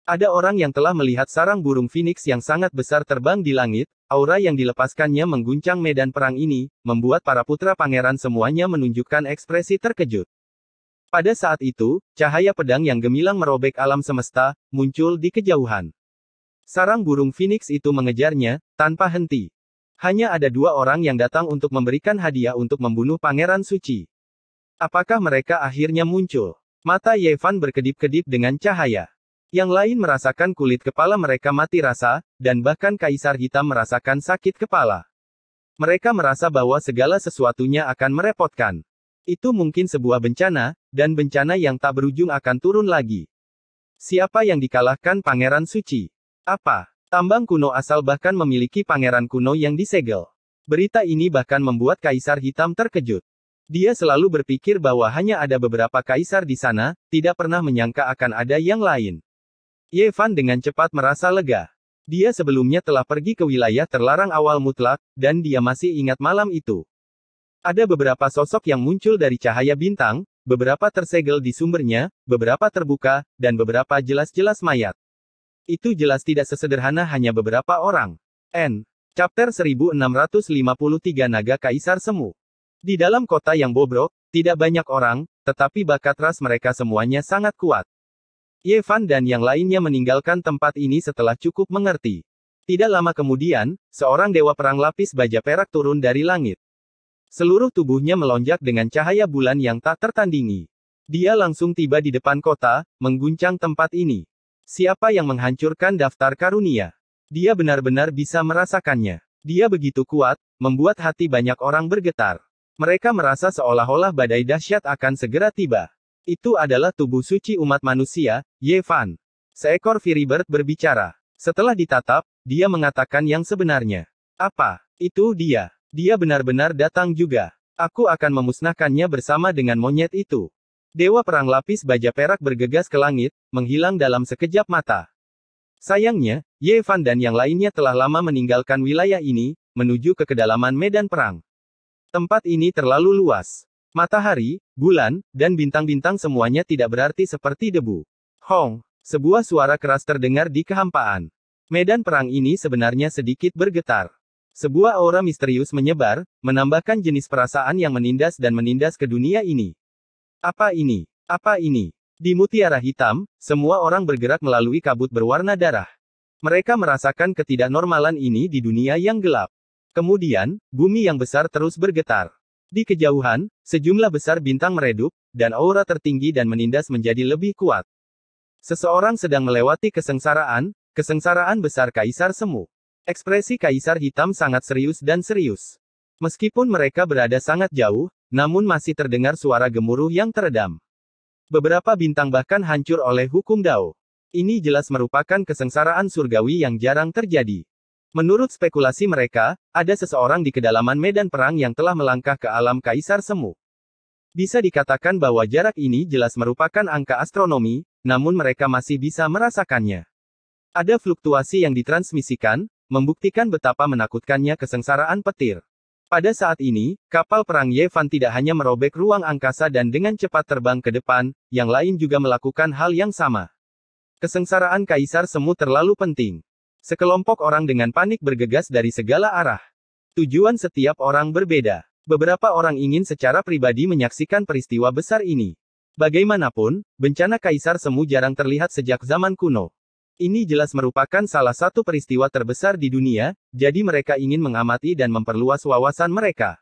Ada orang yang telah melihat sarang burung Phoenix yang sangat besar terbang di langit, aura yang dilepaskannya mengguncang medan perang ini, membuat para putra pangeran semuanya menunjukkan ekspresi terkejut. Pada saat itu, cahaya pedang yang gemilang merobek alam semesta, muncul di kejauhan. Sarang burung Phoenix itu mengejarnya, tanpa henti. Hanya ada dua orang yang datang untuk memberikan hadiah untuk membunuh Pangeran Suci. Apakah mereka akhirnya muncul? Mata Ye Fan berkedip-kedip dengan cahaya. Yang lain merasakan kulit kepala mereka mati rasa, dan bahkan Kaisar Hitam merasakan sakit kepala. Mereka merasa bahwa segala sesuatunya akan merepotkan. Itu mungkin sebuah bencana, dan bencana yang tak berujung akan turun lagi. Siapa yang dikalahkan Pangeran Suci? Apa? Tambang kuno asal bahkan memiliki pangeran kuno yang disegel. Berita ini bahkan membuat Kaisar Hitam terkejut. Dia selalu berpikir bahwa hanya ada beberapa kaisar di sana, tidak pernah menyangka akan ada yang lain. Ye Fan dengan cepat merasa lega. Dia sebelumnya telah pergi ke wilayah terlarang awal mutlak, dan dia masih ingat malam itu. Ada beberapa sosok yang muncul dari cahaya bintang, beberapa tersegel di sumbernya, beberapa terbuka, dan beberapa jelas-jelas mayat. Itu jelas tidak sesederhana hanya beberapa orang. Chapter 1653 Naga Kaisar Semu. Di dalam kota yang bobrok, tidak banyak orang, tetapi bakat ras mereka semuanya sangat kuat. Ye Fan dan yang lainnya meninggalkan tempat ini setelah cukup mengerti. Tidak lama kemudian, seorang dewa perang lapis baja perak turun dari langit. Seluruh tubuhnya melonjak dengan cahaya bulan yang tak tertandingi. Dia langsung tiba di depan kota, mengguncang tempat ini. Siapa yang menghancurkan daftar karunia? Dia benar-benar bisa merasakannya. Dia begitu kuat, membuat hati banyak orang bergetar. Mereka merasa seolah-olah badai dahsyat akan segera tiba. Itu adalah tubuh suci umat manusia, Ye Fan. Seekor Fury Bird berbicara. Setelah ditatap, dia mengatakan yang sebenarnya. Apa? Itu dia. Dia benar-benar datang juga. Aku akan memusnahkannya bersama dengan monyet itu. Dewa perang lapis baja perak bergegas ke langit, menghilang dalam sekejap mata. Sayangnya, Ye Fan dan yang lainnya telah lama meninggalkan wilayah ini, menuju ke kedalaman medan perang. Tempat ini terlalu luas. Matahari, bulan, dan bintang-bintang semuanya tidak berarti seperti debu. Hong, sebuah suara keras terdengar di kehampaan. Medan perang ini sebenarnya sedikit bergetar. Sebuah aura misterius menyebar, menambahkan jenis perasaan yang menindas dan menindas ke dunia ini. Apa ini? Apa ini? Di Mutiara Hitam, semua orang bergerak melalui kabut berwarna darah. Mereka merasakan ketidaknormalan ini di dunia yang gelap. Kemudian, bumi yang besar terus bergetar. Di kejauhan, sejumlah besar bintang meredup, dan aura tertinggi dan menindas menjadi lebih kuat. Seseorang sedang melewati kesengsaraan besar Kaisar Semu. Ekspresi Kaisar Hitam sangat serius dan serius. Meskipun mereka berada sangat jauh, namun masih terdengar suara gemuruh yang teredam. Beberapa bintang bahkan hancur oleh hukum Dao. Ini jelas merupakan kesengsaraan surgawi yang jarang terjadi. Menurut spekulasi mereka, ada seseorang di kedalaman medan perang yang telah melangkah ke alam Kaisar Semu. Bisa dikatakan bahwa jarak ini jelas merupakan angka astronomi, namun mereka masih bisa merasakannya. Ada fluktuasi yang ditransmisikan, membuktikan betapa menakutkannya kesengsaraan petir. Pada saat ini, kapal perang Yevan tidak hanya merobek ruang angkasa dan dengan cepat terbang ke depan, yang lain juga melakukan hal yang sama. Kesengsaraan Kaisar Semu terlalu penting. Sekelompok orang dengan panik bergegas dari segala arah. Tujuan setiap orang berbeda. Beberapa orang ingin secara pribadi menyaksikan peristiwa besar ini. Bagaimanapun, bencana Kaisar Semu jarang terlihat sejak zaman kuno. Ini jelas merupakan salah satu peristiwa terbesar di dunia, jadi mereka ingin mengamati dan memperluas wawasan mereka.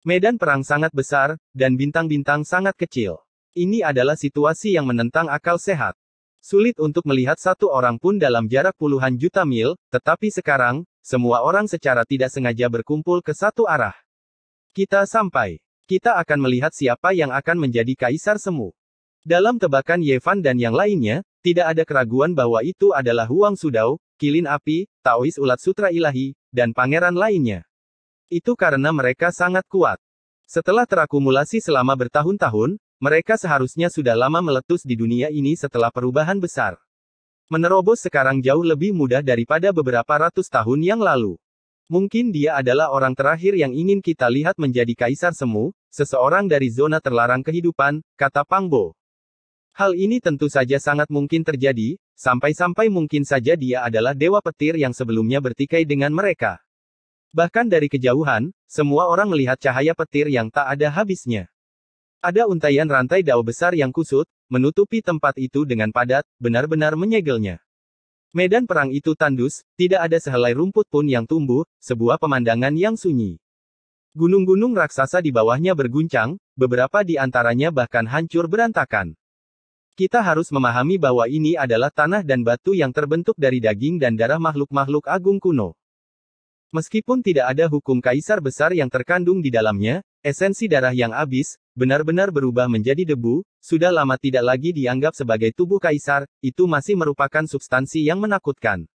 Medan perang sangat besar, dan bintang-bintang sangat kecil. Ini adalah situasi yang menentang akal sehat. Sulit untuk melihat satu orang pun dalam jarak puluhan juta mil, tetapi sekarang, semua orang secara tidak sengaja berkumpul ke satu arah. Kita sampai. Kita akan melihat siapa yang akan menjadi Kaisar Semu. Dalam tebakan Yevan dan yang lainnya, tidak ada keraguan bahwa itu adalah Huang Sudao, Kilin Api, Taois Ulat Sutra Ilahi, dan pangeran lainnya. Itu karena mereka sangat kuat. Setelah terakumulasi selama bertahun-tahun, mereka seharusnya sudah lama meletus di dunia ini setelah perubahan besar. Menerobos sekarang jauh lebih mudah daripada beberapa ratus tahun yang lalu. Mungkin dia adalah orang terakhir yang ingin kita lihat menjadi Kaisar Semu, seseorang dari zona terlarang kehidupan, kata Pang Bo. Hal ini tentu saja sangat mungkin terjadi, sampai-sampai mungkin saja dia adalah dewa petir yang sebelumnya bertikai dengan mereka. Bahkan dari kejauhan, semua orang melihat cahaya petir yang tak ada habisnya. Ada untaian rantai dao besar yang kusut, menutupi tempat itu dengan padat, benar-benar menyegelnya. Medan perang itu tandus, tidak ada sehelai rumput pun yang tumbuh, sebuah pemandangan yang sunyi. Gunung-gunung raksasa di bawahnya berguncang, beberapa di antaranya bahkan hancur berantakan. Kita harus memahami bahwa ini adalah tanah dan batu yang terbentuk dari daging dan darah makhluk-makhluk agung kuno. Meskipun tidak ada hukum kaisar besar yang terkandung di dalamnya, esensi darah yang habis, benar-benar berubah menjadi debu, sudah lama tidak lagi dianggap sebagai tubuh kaisar, itu masih merupakan substansi yang menakutkan.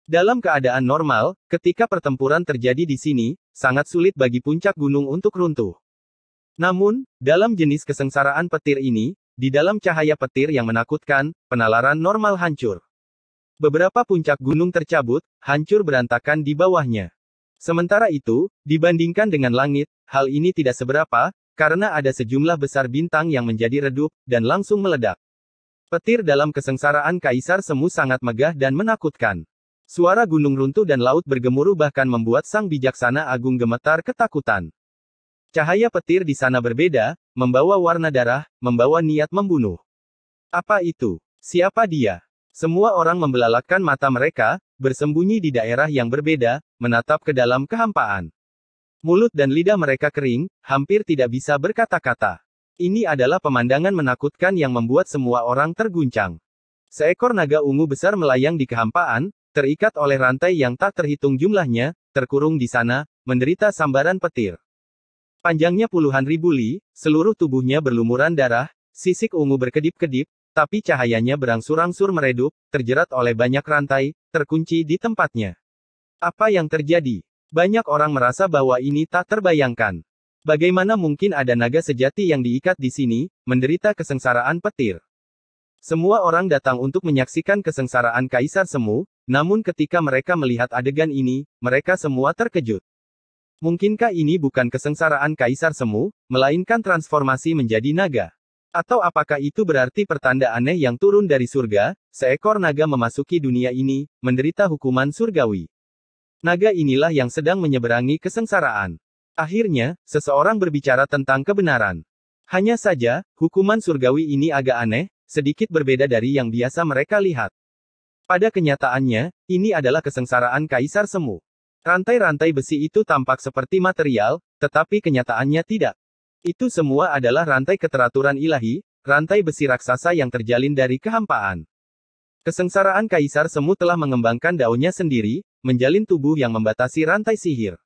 Dalam keadaan normal, ketika pertempuran terjadi di sini, sangat sulit bagi puncak gunung untuk runtuh. Namun, dalam jenis kesengsaraan petir ini, di dalam cahaya petir yang menakutkan, penalaran normal hancur. Beberapa puncak gunung tercabut, hancur berantakan di bawahnya. Sementara itu, dibandingkan dengan langit, hal ini tidak seberapa, karena ada sejumlah besar bintang yang menjadi redup, dan langsung meledak. Petir dalam kesengsaraan Kaisar Semu sangat megah dan menakutkan. Suara gunung runtuh dan laut bergemuruh bahkan membuat sang bijaksana agung gemetar ketakutan. Cahaya petir di sana berbeda, membawa warna darah, membawa niat membunuh. Apa itu? Siapa dia? Semua orang membelalakkan mata mereka, bersembunyi di daerah yang berbeda, menatap ke dalam kehampaan. Mulut dan lidah mereka kering, hampir tidak bisa berkata-kata. Ini adalah pemandangan menakutkan yang membuat semua orang terguncang. Seekor naga ungu besar melayang di kehampaan, terikat oleh rantai yang tak terhitung jumlahnya, terkurung di sana, menderita sambaran petir. Panjangnya puluhan ribu li, seluruh tubuhnya berlumuran darah, sisik ungu berkedip-kedip, tapi cahayanya berangsur-angsur meredup, terjerat oleh banyak rantai, terkunci di tempatnya. Apa yang terjadi? Banyak orang merasa bahwa ini tak terbayangkan. Bagaimana mungkin ada naga sejati yang diikat di sini, menderita kesengsaraan petir? Semua orang datang untuk menyaksikan kesengsaraan Kaisar Semu, namun ketika mereka melihat adegan ini, mereka semua terkejut. Mungkinkah ini bukan kesengsaraan Kaisar Semu, melainkan transformasi menjadi naga? Atau apakah itu berarti pertanda aneh yang turun dari surga, seekor naga memasuki dunia ini, menderita hukuman surgawi? Naga inilah yang sedang menyeberangi kesengsaraan. Akhirnya, seseorang berbicara tentang kebenaran. Hanya saja, hukuman surgawi ini agak aneh, sedikit berbeda dari yang biasa mereka lihat. Pada kenyataannya, ini adalah kesengsaraan Kaisar Semu. Rantai-rantai besi itu tampak seperti material, tetapi kenyataannya tidak. Itu semua adalah rantai keteraturan ilahi, rantai besi raksasa yang terjalin dari kehampaan. Kesengsaraan Kaisar Semu telah mengembangkan daunnya sendiri, menjalin tubuh yang membatasi rantai sihir.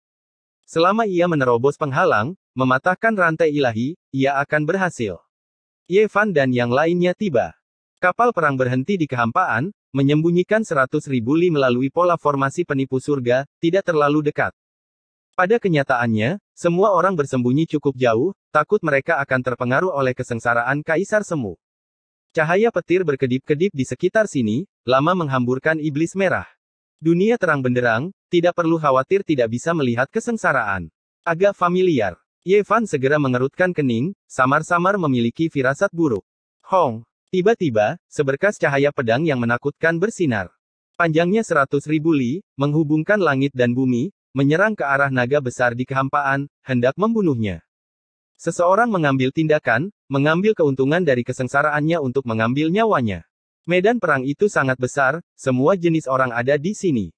Selama ia menerobos penghalang, mematahkan rantai ilahi, ia akan berhasil. Yevan dan yang lainnya tiba. Kapal perang berhenti di kehampaan, menyembunyikan 100.000 li melalui pola formasi penipu surga, tidak terlalu dekat. Pada kenyataannya, semua orang bersembunyi cukup jauh, takut mereka akan terpengaruh oleh kesengsaraan Kaisar Semu. Cahaya petir berkedip-kedip di sekitar sini, lama menghamburkan iblis merah. Dunia terang benderang, tidak perlu khawatir tidak bisa melihat kesengsaraan. Agak familiar. Ye Fan segera mengerutkan kening, samar-samar memiliki firasat buruk. Hong. Tiba-tiba, seberkas cahaya pedang yang menakutkan bersinar. Panjangnya 100.000 li, menghubungkan langit dan bumi, menyerang ke arah naga besar di kehampaan, hendak membunuhnya. Seseorang mengambil tindakan, mengambil keuntungan dari kesengsaraannya untuk mengambil nyawanya. Medan perang itu sangat besar, semua jenis orang ada di sini.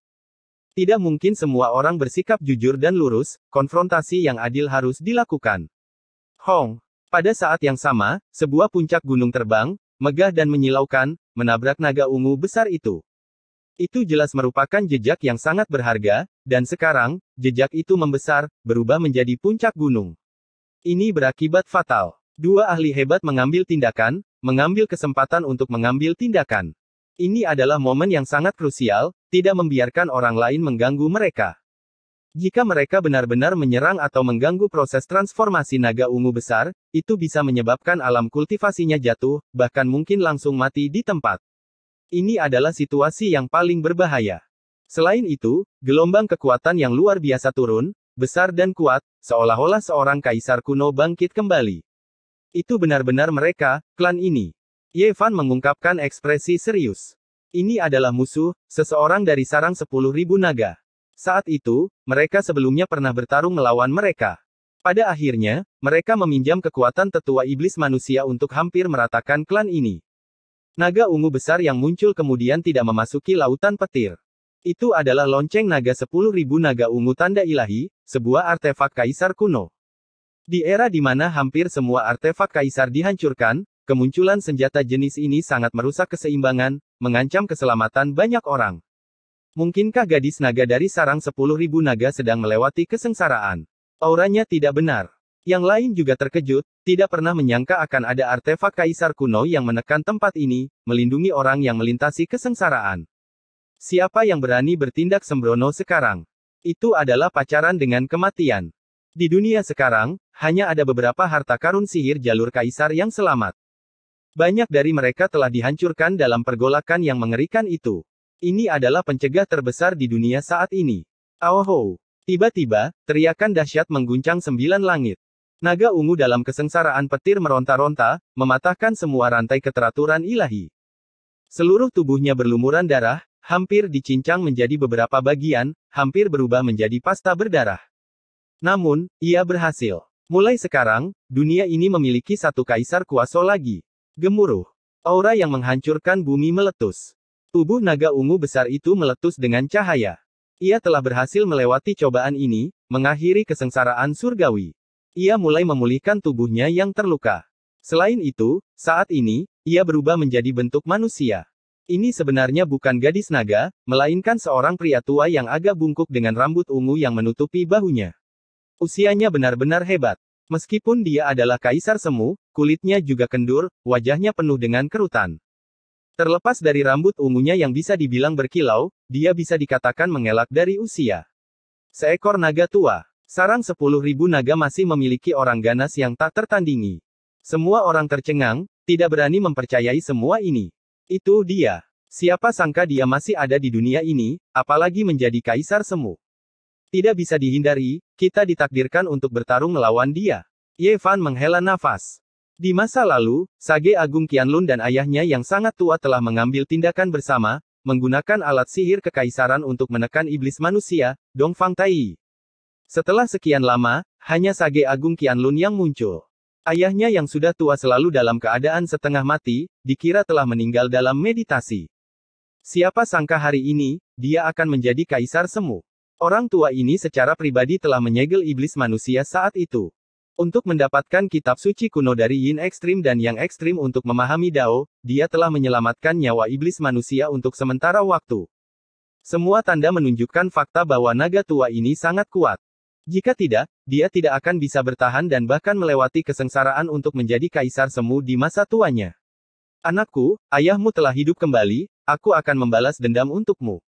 Tidak mungkin semua orang bersikap jujur dan lurus, konfrontasi yang adil harus dilakukan. Hong. Pada saat yang sama, sebuah puncak gunung terbang, megah dan menyilaukan, menabrak naga ungu besar itu. Itu jelas merupakan jejak yang sangat berharga, dan sekarang, jejak itu membesar, berubah menjadi puncak gunung. Ini berakibat fatal. Dua ahli hebat mengambil tindakan, mengambil kesempatan untuk mengambil tindakan. Ini adalah momen yang sangat krusial, tidak membiarkan orang lain mengganggu mereka. Jika mereka benar-benar menyerang atau mengganggu proses transformasi naga ungu besar, itu bisa menyebabkan alam kultivasinya jatuh, bahkan mungkin langsung mati di tempat. Ini adalah situasi yang paling berbahaya. Selain itu, gelombang kekuatan yang luar biasa turun, besar dan kuat, seolah-olah seorang kaisar kuno bangkit kembali. Itu benar-benar mereka, klan ini. Ye Fan mengungkapkan ekspresi serius. Ini adalah musuh, seseorang dari sarang 10.000 naga. Saat itu, mereka sebelumnya pernah bertarung melawan mereka. Pada akhirnya, mereka meminjam kekuatan tetua iblis manusia untuk hampir meratakan klan ini. Naga ungu besar yang muncul kemudian tidak memasuki lautan petir. Itu adalah lonceng naga 10.000 naga ungu tanda ilahi, sebuah artefak kaisar kuno. Di era di mana hampir semua artefak kaisar dihancurkan, kemunculan senjata jenis ini sangat merusak keseimbangan, mengancam keselamatan banyak orang. Mungkinkah gadis naga dari sarang 10.000 naga sedang melewati kesengsaraan? Auranya tidak benar. Yang lain juga terkejut, tidak pernah menyangka akan ada artefak kaisar kuno yang menekan tempat ini, melindungi orang yang melintasi kesengsaraan. Siapa yang berani bertindak sembrono sekarang? Itu adalah pacaran dengan kematian. Di dunia sekarang, hanya ada beberapa harta karun sihir jalur kaisar yang selamat. Banyak dari mereka telah dihancurkan dalam pergolakan yang mengerikan itu. Ini adalah pencegah terbesar di dunia saat ini. Aoho! Tiba-tiba, teriakan dahsyat mengguncang 9 langit. Naga ungu dalam kesengsaraan petir meronta-ronta, mematahkan semua rantai keteraturan ilahi. Seluruh tubuhnya berlumuran darah, hampir dicincang menjadi beberapa bagian, hampir berubah menjadi pasta berdarah. Namun, ia berhasil. Mulai sekarang, dunia ini memiliki satu kaisar kuasa lagi. Gemuruh. Aura yang menghancurkan bumi meletus. Tubuh naga ungu besar itu meletus dengan cahaya. Ia telah berhasil melewati cobaan ini, mengakhiri kesengsaraan surgawi. Ia mulai memulihkan tubuhnya yang terluka. Selain itu, saat ini, ia berubah menjadi bentuk manusia. Ini sebenarnya bukan gadis naga, melainkan seorang pria tua yang agak bungkuk dengan rambut ungu yang menutupi bahunya. Usianya benar-benar hebat. Meskipun dia adalah kaisar semu, kulitnya juga kendur, wajahnya penuh dengan kerutan. Terlepas dari rambut ungunya yang bisa dibilang berkilau, dia bisa dikatakan mengelak dari usia. Seekor naga tua. Sarang 10.000 naga masih memiliki orang ganas yang tak tertandingi. Semua orang tercengang, tidak berani mempercayai semua ini. Itu dia. Siapa sangka dia masih ada di dunia ini, apalagi menjadi kaisar semu. Tidak bisa dihindari, kita ditakdirkan untuk bertarung melawan dia. Ye Fan menghela nafas. Di masa lalu, Sage Agung Qianlun dan ayahnya yang sangat tua telah mengambil tindakan bersama, menggunakan alat sihir kekaisaran untuk menekan iblis manusia, Dongfang Tai. Setelah sekian lama, hanya Sage Agung Qianlun yang muncul. Ayahnya yang sudah tua selalu dalam keadaan setengah mati, dikira telah meninggal dalam meditasi. Siapa sangka hari ini, dia akan menjadi kaisar semu. Orang tua ini secara pribadi telah menyegel iblis manusia saat itu. Untuk mendapatkan kitab suci kuno dari Yin Ekstrim dan Yang Ekstrim untuk memahami Dao, dia telah menyelamatkan nyawa iblis manusia untuk sementara waktu. Semua tanda menunjukkan fakta bahwa naga tua ini sangat kuat. Jika tidak, dia tidak akan bisa bertahan dan bahkan melewati kesengsaraan untuk menjadi kaisar semu di masa tuanya. Anakku, ayahmu telah hidup kembali, aku akan membalas dendam untukmu.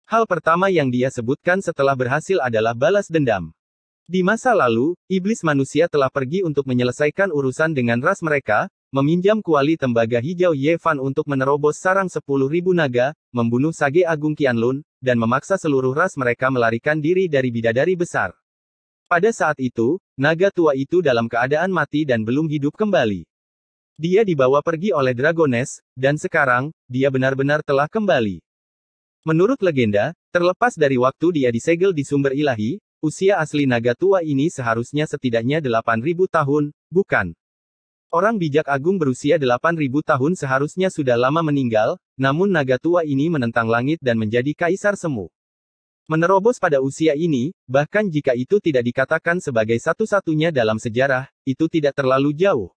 Hal pertama yang dia sebutkan setelah berhasil adalah balas dendam. Di masa lalu, iblis manusia telah pergi untuk menyelesaikan urusan dengan ras mereka, meminjam kuali tembaga hijau Ye Fan untuk menerobos sarang 10.000 naga, membunuh Sage Agung Qianlun, dan memaksa seluruh ras mereka melarikan diri dari bidadari besar. Pada saat itu, naga tua itu dalam keadaan mati dan belum hidup kembali. Dia dibawa pergi oleh Dragones, dan sekarang, dia benar-benar telah kembali. Menurut legenda, terlepas dari waktu dia disegel di sumber ilahi, usia asli naga tua ini seharusnya setidaknya 8.000 tahun, bukan? Orang bijak agung berusia 8.000 tahun seharusnya sudah lama meninggal, namun naga tua ini menentang langit dan menjadi kaisar semu. Menerobos pada usia ini, bahkan jika itu tidak dikatakan sebagai satu-satunya dalam sejarah, itu tidak terlalu jauh.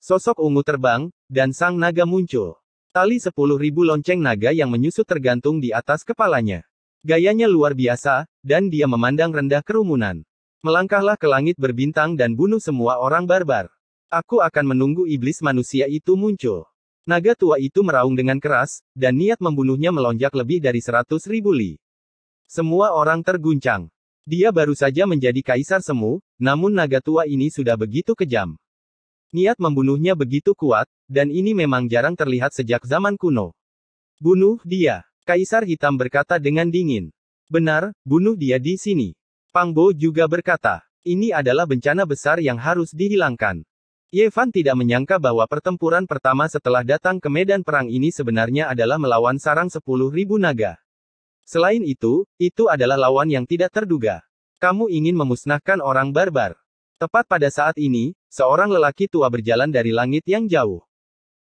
Sosok ungu terbang, dan sang naga muncul. Tali 10.000 lonceng naga yang menyusut tergantung di atas kepalanya. Gayanya luar biasa, dan dia memandang rendah kerumunan. Melangkahlah ke langit berbintang dan bunuh semua orang barbar. Aku akan menunggu iblis manusia itu muncul. Naga tua itu meraung dengan keras, dan niat membunuhnya melonjak lebih dari 100.000 li. Semua orang terguncang. Dia baru saja menjadi kaisar semu, namun naga tua ini sudah begitu kejam. Niat membunuhnya begitu kuat, dan ini memang jarang terlihat sejak zaman kuno. Bunuh dia. Kaisar hitam berkata dengan dingin. Benar, bunuh dia di sini. Pang Bo juga berkata, ini adalah bencana besar yang harus dihilangkan. Ye Fan tidak menyangka bahwa pertempuran pertama setelah datang ke medan perang ini sebenarnya adalah melawan sarang 10.000 naga. Selain itu adalah lawan yang tidak terduga. Kamu ingin memusnahkan orang barbar. Tepat pada saat ini, seorang lelaki tua berjalan dari langit yang jauh.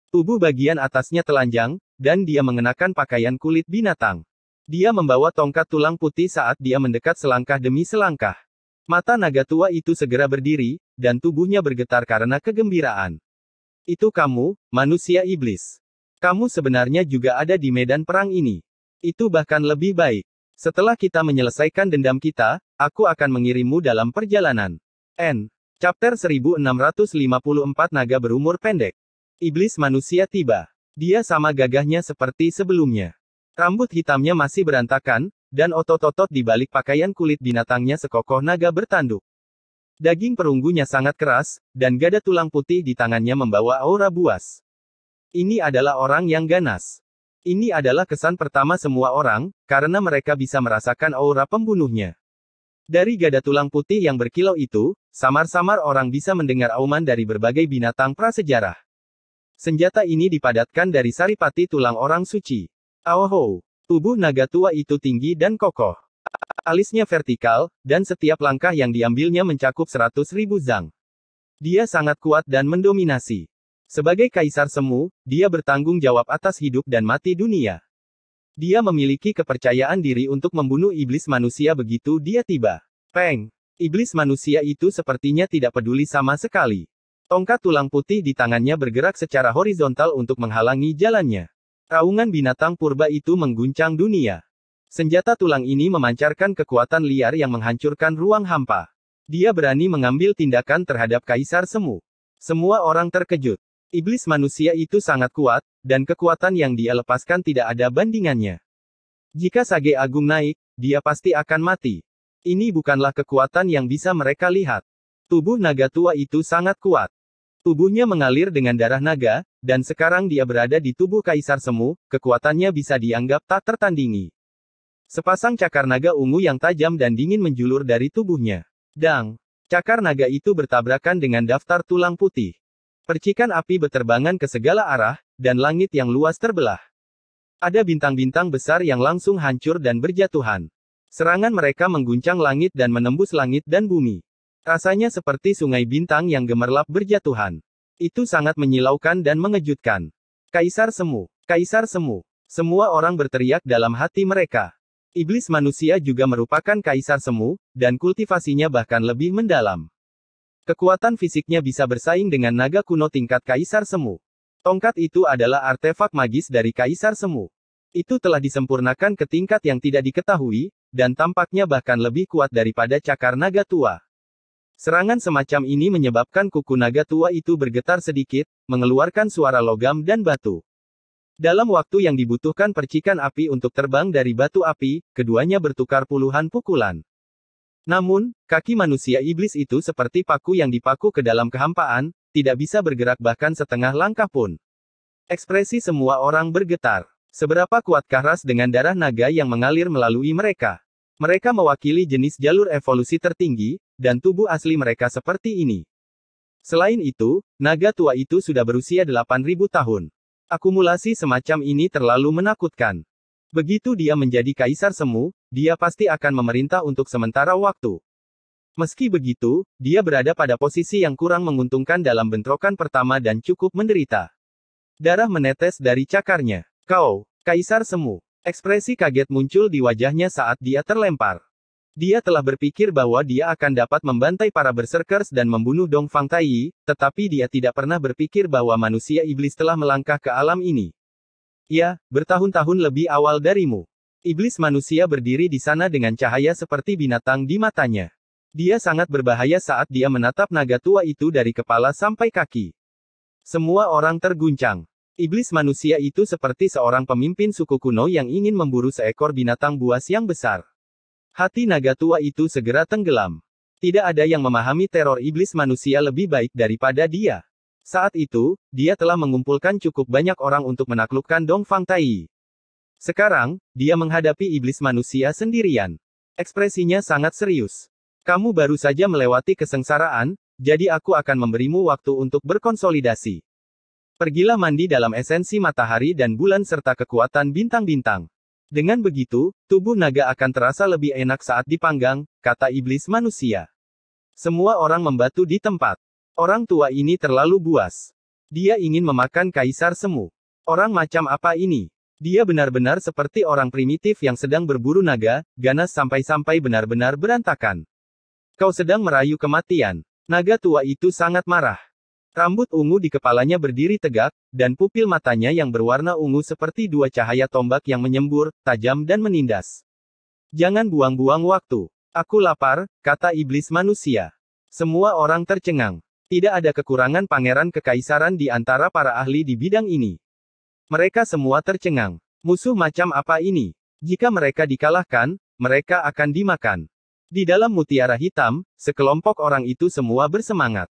Tubuh bagian atasnya telanjang, dan dia mengenakan pakaian kulit binatang. Dia membawa tongkat tulang putih saat dia mendekat selangkah demi selangkah. Mata naga tua itu segera berdiri, dan tubuhnya bergetar karena kegembiraan. Itu kamu, manusia iblis. Kamu sebenarnya juga ada di medan perang ini. Itu bahkan lebih baik. Setelah kita menyelesaikan dendam kita, aku akan mengirimmu dalam perjalanan. N. Chapter 1654 Naga berumur pendek. Iblis manusia tiba. Dia sama gagahnya seperti sebelumnya. Rambut hitamnya masih berantakan, dan otot-otot di balik pakaian kulit binatangnya sekokoh naga bertanduk. Daging perunggunya sangat keras, dan gada tulang putih di tangannya membawa aura buas. Ini adalah orang yang ganas. Ini adalah kesan pertama semua orang, karena mereka bisa merasakan aura pembunuhnya. Dari gada tulang putih yang berkilau itu, samar-samar orang bisa mendengar auman dari berbagai binatang prasejarah. Senjata ini dipadatkan dari saripati tulang orang suci. Aoho! Tubuh naga tua itu tinggi dan kokoh. Alisnya vertikal, dan setiap langkah yang diambilnya mencakup 100.000 zang. Dia sangat kuat dan mendominasi. Sebagai kaisar semu, dia bertanggung jawab atas hidup dan mati dunia. Dia memiliki kepercayaan diri untuk membunuh iblis manusia begitu dia tiba. Peng! Iblis manusia itu sepertinya tidak peduli sama sekali. Tongkat tulang putih di tangannya bergerak secara horizontal untuk menghalangi jalannya. Raungan binatang purba itu mengguncang dunia. Senjata tulang ini memancarkan kekuatan liar yang menghancurkan ruang hampa. Dia berani mengambil tindakan terhadap kaisar semu. Semua orang terkejut. Iblis manusia itu sangat kuat, dan kekuatan yang dia lepaskan tidak ada bandingannya. Jika Sage Agung naik, dia pasti akan mati. Ini bukanlah kekuatan yang bisa mereka lihat. Tubuh naga tua itu sangat kuat. Tubuhnya mengalir dengan darah naga, dan sekarang dia berada di tubuh kaisar semu, kekuatannya bisa dianggap tak tertandingi. Sepasang cakar naga ungu yang tajam dan dingin menjulur dari tubuhnya. Dang! Cakar naga itu bertabrakan dengan daftar tulang putih. Percikan api beterbangan ke segala arah, dan langit yang luas terbelah. Ada bintang-bintang besar yang langsung hancur dan berjatuhan. Serangan mereka mengguncang langit dan menembus langit dan bumi. Rasanya seperti sungai bintang yang gemerlap berjatuhan. Itu sangat menyilaukan dan mengejutkan. Kaisar semu! Kaisar semu! Semua orang berteriak dalam hati mereka. Iblis manusia juga merupakan kaisar semu, dan kultivasinya bahkan lebih mendalam. Kekuatan fisiknya bisa bersaing dengan naga kuno tingkat kaisar semu. Tongkat itu adalah artefak magis dari kaisar semu. Itu telah disempurnakan ke tingkat yang tidak diketahui, dan tampaknya bahkan lebih kuat daripada cakar naga tua. Serangan semacam ini menyebabkan kuku naga tua itu bergetar sedikit, mengeluarkan suara logam dan batu. Dalam waktu yang dibutuhkan percikan api untuk terbang dari batu api, keduanya bertukar puluhan pukulan. Namun, kaki manusia iblis itu seperti paku yang dipaku ke dalam kehampaan, tidak bisa bergerak bahkan setengah langkah pun. Ekspresi semua orang bergetar. Seberapa kuatkah ras dengan darah naga yang mengalir melalui mereka? Mereka mewakili jenis jalur evolusi tertinggi, dan tubuh asli mereka seperti ini. Selain itu, naga tua itu sudah berusia 8.000 tahun. Akumulasi semacam ini terlalu menakutkan. Begitu dia menjadi kaisar semu, dia pasti akan memerintah untuk sementara waktu. Meski begitu, dia berada pada posisi yang kurang menguntungkan dalam bentrokan pertama dan cukup menderita. Darah menetes dari cakarnya. Kau, kaisar semu. Ekspresi kaget muncul di wajahnya saat dia terlempar. Dia telah berpikir bahwa dia akan dapat membantai para berserkers dan membunuh Dong Fang Taiyi, tetapi dia tidak pernah berpikir bahwa manusia iblis telah melangkah ke alam ini. Ya, bertahun-tahun lebih awal darimu. Iblis manusia berdiri di sana dengan cahaya seperti binatang di matanya. Dia sangat berbahaya saat dia menatap naga tua itu dari kepala sampai kaki. Semua orang terguncang. Iblis manusia itu seperti seorang pemimpin suku kuno yang ingin memburu seekor binatang buas yang besar. Hati naga tua itu segera tenggelam. Tidak ada yang memahami teror iblis manusia lebih baik daripada dia. Saat itu, dia telah mengumpulkan cukup banyak orang untuk menaklukkan Dong Fang Taiyi. Sekarang, dia menghadapi iblis manusia sendirian. Ekspresinya sangat serius. Kamu baru saja melewati kesengsaraan, jadi aku akan memberimu waktu untuk berkonsolidasi. Pergilah mandi dalam esensi matahari dan bulan serta kekuatan bintang-bintang. Dengan begitu, tubuh naga akan terasa lebih enak saat dipanggang, kata iblis manusia. Semua orang membatu di tempat. Orang tua ini terlalu buas. Dia ingin memakan kaisar semu. Orang macam apa ini? Dia benar-benar seperti orang primitif yang sedang berburu naga, ganas sampai-sampai benar-benar berantakan. Kau sedang merayu kematian. Naga tua itu sangat marah. Rambut ungu di kepalanya berdiri tegak, dan pupil matanya yang berwarna ungu seperti dua cahaya tombak yang menyembur, tajam dan menindas. Jangan buang-buang waktu. Aku lapar, kata iblis manusia. Semua orang tercengang. Tidak ada kekurangan pangeran kekaisaran di antara para ahli di bidang ini. Mereka semua tercengang. Musuh macam apa ini? Jika mereka dikalahkan, mereka akan dimakan. Di dalam mutiara hitam, sekelompok orang itu semua bersemangat.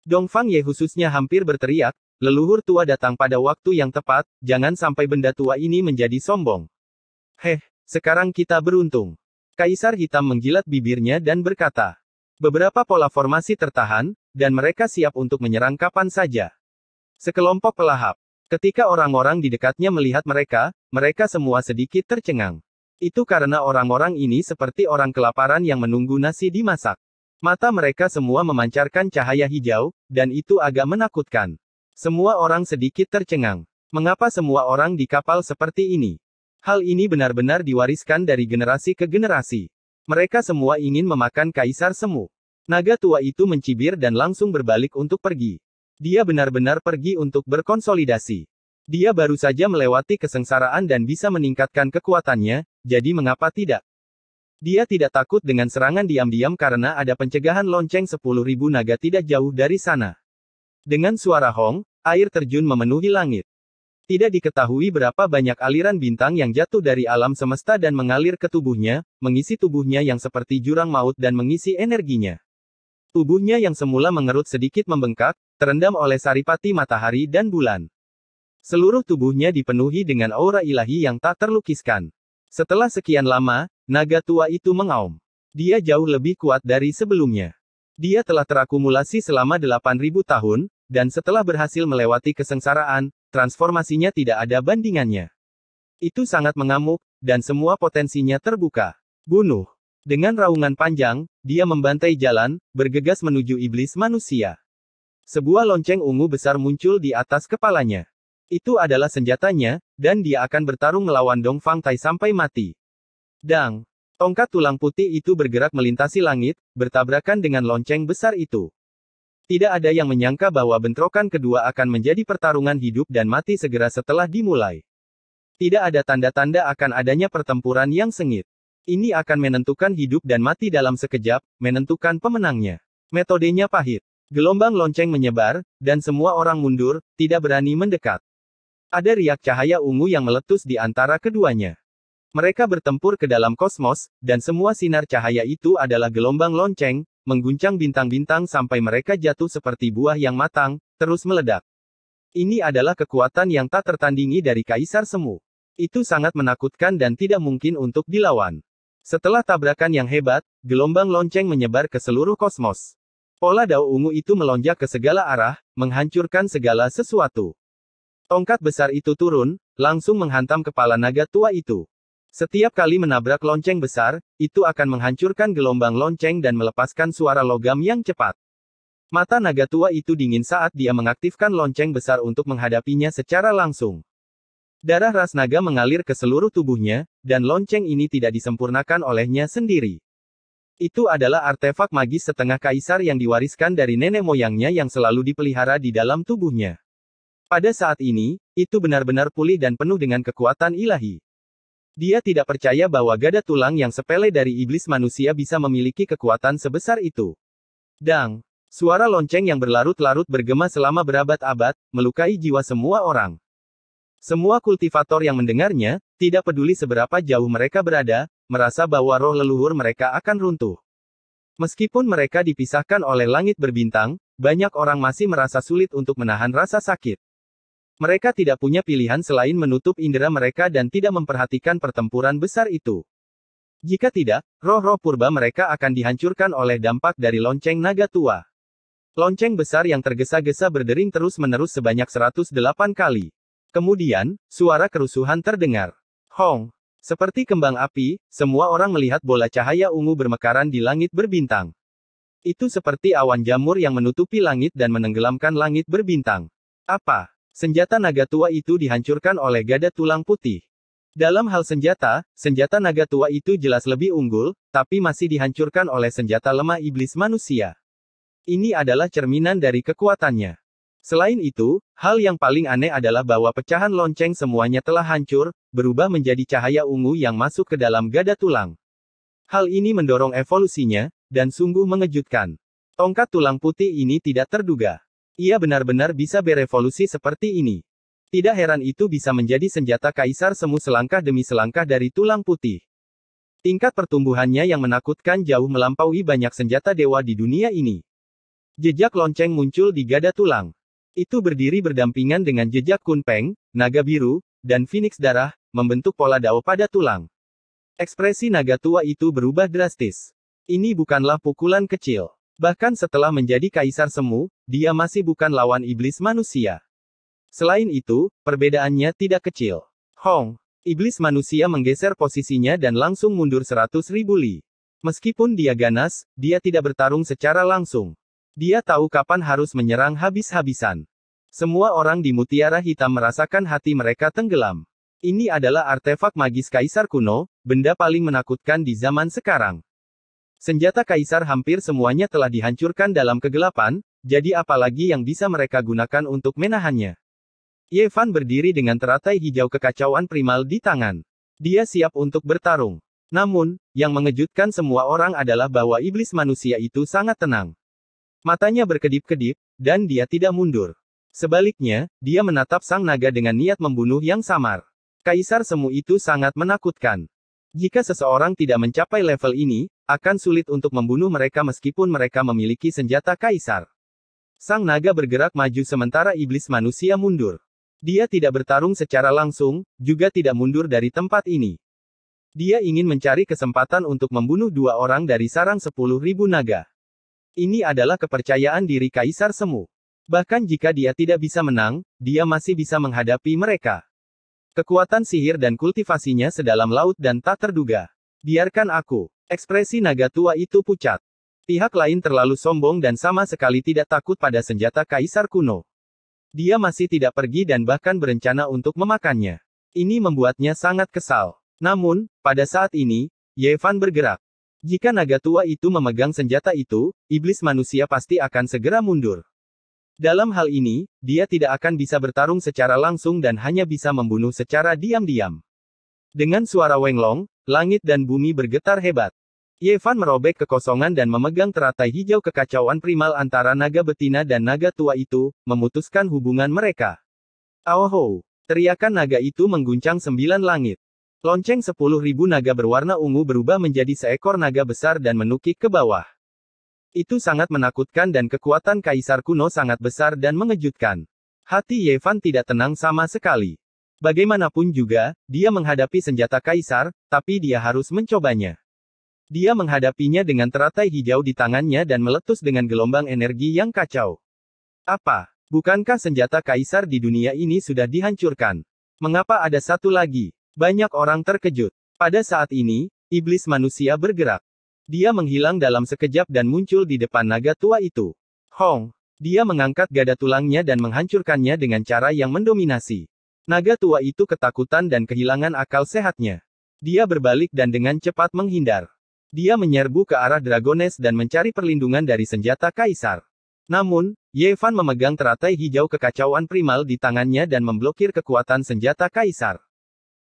Dong Fang Ye khususnya hampir berteriak, leluhur tua datang pada waktu yang tepat, jangan sampai benda tua ini menjadi sombong. Sekarang kita beruntung. Kaisar hitam menjilat bibirnya dan berkata. Beberapa pola formasi tertahan, dan mereka siap untuk menyerang kapan saja. Sekelompok pelahap. Ketika orang-orang di dekatnya melihat mereka, mereka semua sedikit tercengang. Itu karena orang-orang ini seperti orang kelaparan yang menunggu nasi dimasak. Mata mereka semua memancarkan cahaya hijau, dan itu agak menakutkan. Semua orang sedikit tercengang. Mengapa semua orang di kapal seperti ini? Hal ini benar-benar diwariskan dari generasi ke generasi. Mereka semua ingin memakan kaisar semu. Naga tua itu mencibir dan langsung berbalik untuk pergi. Dia benar-benar pergi untuk berkonsolidasi. Dia baru saja melewati kesengsaraan dan bisa meningkatkan kekuatannya, jadi mengapa tidak? Dia tidak takut dengan serangan diam-diam karena ada pencegahan lonceng 10.000 naga tidak jauh dari sana. Dengan suara hong, air terjun memenuhi langit. Tidak diketahui berapa banyak aliran bintang yang jatuh dari alam semesta dan mengalir ke tubuhnya, mengisi tubuhnya yang seperti jurang maut dan mengisi energinya. Tubuhnya yang semula mengerut sedikit membengkak, terendam oleh saripati matahari dan bulan. Seluruh tubuhnya dipenuhi dengan aura ilahi yang tak terlukiskan. Setelah sekian lama, naga tua itu mengaum. Dia jauh lebih kuat dari sebelumnya. Dia telah terakumulasi selama 8.000 tahun, dan setelah berhasil melewati kesengsaraan, transformasinya tidak ada bandingannya. Itu sangat mengamuk, dan semua potensinya terbuka. Bunuh. Dengan raungan panjang, dia membantai jalan, bergegas menuju iblis manusia. Sebuah lonceng ungu besar muncul di atas kepalanya. Itu adalah senjatanya, dan dia akan bertarung melawan Dong Fang Tai sampai mati. Dang! Tongkat tulang putih itu bergerak melintasi langit, bertabrakan dengan lonceng besar itu. Tidak ada yang menyangka bahwa bentrokan kedua akan menjadi pertarungan hidup dan mati segera setelah dimulai. Tidak ada tanda-tanda akan adanya pertempuran yang sengit. Ini akan menentukan hidup dan mati dalam sekejap, menentukan pemenangnya. Metodenya pahit. Gelombang lonceng menyebar, dan semua orang mundur, tidak berani mendekat. Ada riak cahaya ungu yang meletus di antara keduanya. Mereka bertempur ke dalam kosmos, dan semua sinar cahaya itu adalah gelombang lonceng, mengguncang bintang-bintang sampai mereka jatuh seperti buah yang matang, terus meledak. Ini adalah kekuatan yang tak tertandingi dari Kaisar Semu. Itu sangat menakutkan dan tidak mungkin untuk dilawan. Setelah tabrakan yang hebat, gelombang lonceng menyebar ke seluruh kosmos. Pola dao ungu itu melonjak ke segala arah, menghancurkan segala sesuatu. Tongkat besar itu turun, langsung menghantam kepala naga tua itu. Setiap kali menabrak lonceng besar, itu akan menghancurkan gelombang lonceng dan melepaskan suara logam yang cepat. Mata naga tua itu dingin saat dia mengaktifkan lonceng besar untuk menghadapinya secara langsung. Darah ras naga mengalir ke seluruh tubuhnya, dan lonceng ini tidak disempurnakan olehnya sendiri. Itu adalah artefak magis setengah kaisar yang diwariskan dari nenek moyangnya yang selalu dipelihara di dalam tubuhnya. Pada saat ini, itu benar-benar pulih dan penuh dengan kekuatan ilahi. Dia tidak percaya bahwa gada tulang yang sepele dari iblis manusia bisa memiliki kekuatan sebesar itu. Dang! Suara lonceng yang berlarut-larut bergema selama berabad-abad, melukai jiwa semua orang. Semua kultivator yang mendengarnya, tidak peduli seberapa jauh mereka berada, merasa bahwa roh leluhur mereka akan runtuh. Meskipun mereka dipisahkan oleh langit berbintang, banyak orang masih merasa sulit untuk menahan rasa sakit. Mereka tidak punya pilihan selain menutup indera mereka dan tidak memperhatikan pertempuran besar itu. Jika tidak, roh-roh purba mereka akan dihancurkan oleh dampak dari lonceng naga tua. Lonceng besar yang tergesa-gesa berdering terus-menerus sebanyak 108 kali. Kemudian, suara kerusuhan terdengar. Hong! Seperti kembang api, semua orang melihat bola cahaya ungu bermekaran di langit berbintang. Itu seperti awan jamur yang menutupi langit dan menenggelamkan langit berbintang. Apa? Senjata naga tua itu dihancurkan oleh gada tulang putih. Dalam hal senjata naga tua itu jelas lebih unggul, tapi masih dihancurkan oleh senjata lemah iblis manusia. Ini adalah cerminan dari kekuatannya. Selain itu, hal yang paling aneh adalah bahwa pecahan lonceng semuanya telah hancur, berubah menjadi cahaya ungu yang masuk ke dalam gada tulang. Hal ini mendorong evolusinya, dan sungguh mengejutkan. Tongkat tulang putih ini tidak terduga. Ia benar-benar bisa berevolusi seperti ini. Tidak heran itu bisa menjadi senjata kaisar semu selangkah demi selangkah dari tulang putih. Tingkat pertumbuhannya yang menakutkan jauh melampaui banyak senjata dewa di dunia ini. Jejak lonceng muncul di gada tulang. Itu berdiri berdampingan dengan jejak kunpeng, naga biru, dan phoenix darah, membentuk pola dao pada tulang. Ekspresi naga tua itu berubah drastis. Ini bukanlah pukulan kecil. Bahkan setelah menjadi kaisar semu, dia masih bukan lawan iblis manusia. Selain itu, perbedaannya tidak kecil. Hong! Iblis manusia menggeser posisinya dan langsung mundur 100.000 li. Meskipun dia ganas, dia tidak bertarung secara langsung. Dia tahu kapan harus menyerang habis-habisan. Semua orang di Mutiara Hitam merasakan hati mereka tenggelam. Ini adalah artefak magis kaisar kuno, benda paling menakutkan di zaman sekarang. Senjata kaisar hampir semuanya telah dihancurkan dalam kegelapan, jadi apalagi yang bisa mereka gunakan untuk menahannya. Ye Fan berdiri dengan teratai hijau kekacauan primal di tangan. Dia siap untuk bertarung. Namun, yang mengejutkan semua orang adalah bahwa iblis manusia itu sangat tenang. Matanya berkedip-kedip, dan dia tidak mundur. Sebaliknya, dia menatap sang naga dengan niat membunuh yang samar. Kaisar semu itu sangat menakutkan. Jika seseorang tidak mencapai level ini, akan sulit untuk membunuh mereka meskipun mereka memiliki senjata kaisar. Sang naga bergerak maju sementara iblis manusia mundur. Dia tidak bertarung secara langsung, juga tidak mundur dari tempat ini. Dia ingin mencari kesempatan untuk membunuh dua orang dari sarang 10.000 naga. Ini adalah kepercayaan diri kaisar semu. Bahkan jika dia tidak bisa menang, dia masih bisa menghadapi mereka. Kekuatan sihir dan kultivasinya sedalam laut dan tak terduga. Biarkan aku. Ekspresi naga tua itu pucat. Pihak lain terlalu sombong dan sama sekali tidak takut pada senjata kaisar kuno. Dia masih tidak pergi dan bahkan berencana untuk memakannya. Ini membuatnya sangat kesal. Namun, pada saat ini, Ye Fan bergerak. Jika naga tua itu memegang senjata itu, iblis manusia pasti akan segera mundur. Dalam hal ini, dia tidak akan bisa bertarung secara langsung dan hanya bisa membunuh secara diam-diam. Dengan suara wenglong, langit dan bumi bergetar hebat. Ye Fan merobek kekosongan dan memegang teratai hijau kekacauan primal antara naga betina dan naga tua itu, memutuskan hubungan mereka. Aoho! Teriakan naga itu mengguncang 9 langit. Lonceng 10.000 naga berwarna ungu berubah menjadi seekor naga besar dan menukik ke bawah. Itu sangat menakutkan dan kekuatan kaisar kuno sangat besar dan mengejutkan. Hati Ye Fan tidak tenang sama sekali. Bagaimanapun juga, dia menghadapi senjata kaisar, tapi dia harus mencobanya. Dia menghadapinya dengan teratai hijau di tangannya dan meletus dengan gelombang energi yang kacau. Apa? Bukankah senjata kaisar di dunia ini sudah dihancurkan? Mengapa ada satu lagi? Banyak orang terkejut. Pada saat ini, iblis manusia bergerak. Dia menghilang dalam sekejap dan muncul di depan naga tua itu. Hong! Dia mengangkat gada tulangnya dan menghancurkannya dengan cara yang mendominasi. Naga tua itu ketakutan dan kehilangan akal sehatnya. Dia berbalik dan dengan cepat menghindar. Dia menyerbu ke arah Dragones dan mencari perlindungan dari senjata kaisar. Namun, Ye Fan memegang teratai hijau kekacauan primal di tangannya dan memblokir kekuatan senjata kaisar.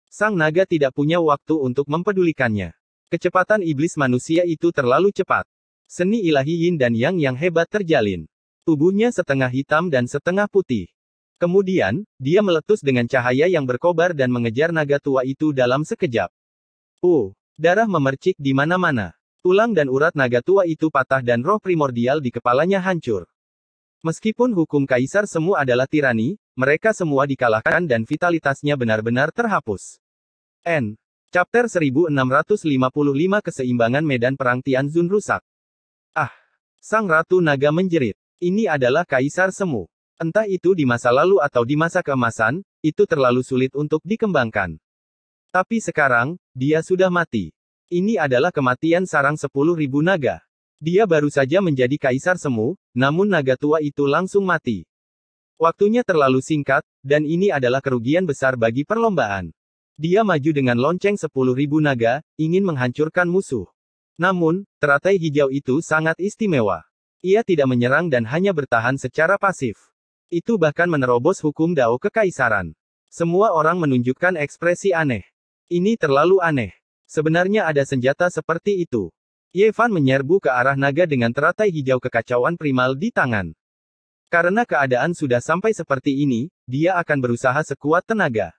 Sang naga tidak punya waktu untuk mempedulikannya. Kecepatan iblis manusia itu terlalu cepat. Seni ilahi yin dan yang hebat terjalin. Tubuhnya setengah hitam dan setengah putih. Kemudian, dia meletus dengan cahaya yang berkobar dan mengejar naga tua itu dalam sekejap. Darah memercik di mana-mana. Tulang dan urat naga tua itu patah dan roh primordial di kepalanya hancur. Meskipun hukum kaisar semu adalah tirani, mereka semua dikalahkan dan vitalitasnya benar-benar terhapus. Chapter 1655 Keseimbangan medan perang Tianzun rusak. Sang Ratu Naga menjerit. Ini adalah kaisar semu. Entah itu di masa lalu atau di masa keemasan, itu terlalu sulit untuk dikembangkan. Tapi sekarang, dia sudah mati. Ini adalah kematian sarang 10.000 naga. Dia baru saja menjadi kaisar semu, namun naga tua itu langsung mati. Waktunya terlalu singkat, dan ini adalah kerugian besar bagi perlombaan. Dia maju dengan lonceng 10.000 naga, ingin menghancurkan musuh. Namun, teratai hijau itu sangat istimewa. Ia tidak menyerang dan hanya bertahan secara pasif. Itu bahkan menerobos hukum Dao kekaisaran. Semua orang menunjukkan ekspresi aneh. Ini terlalu aneh. Sebenarnya ada senjata seperti itu. Ye Fan menyerbu ke arah naga dengan teratai hijau kekacauan primal di tangan. Karena keadaan sudah sampai seperti ini, dia akan berusaha sekuat tenaga.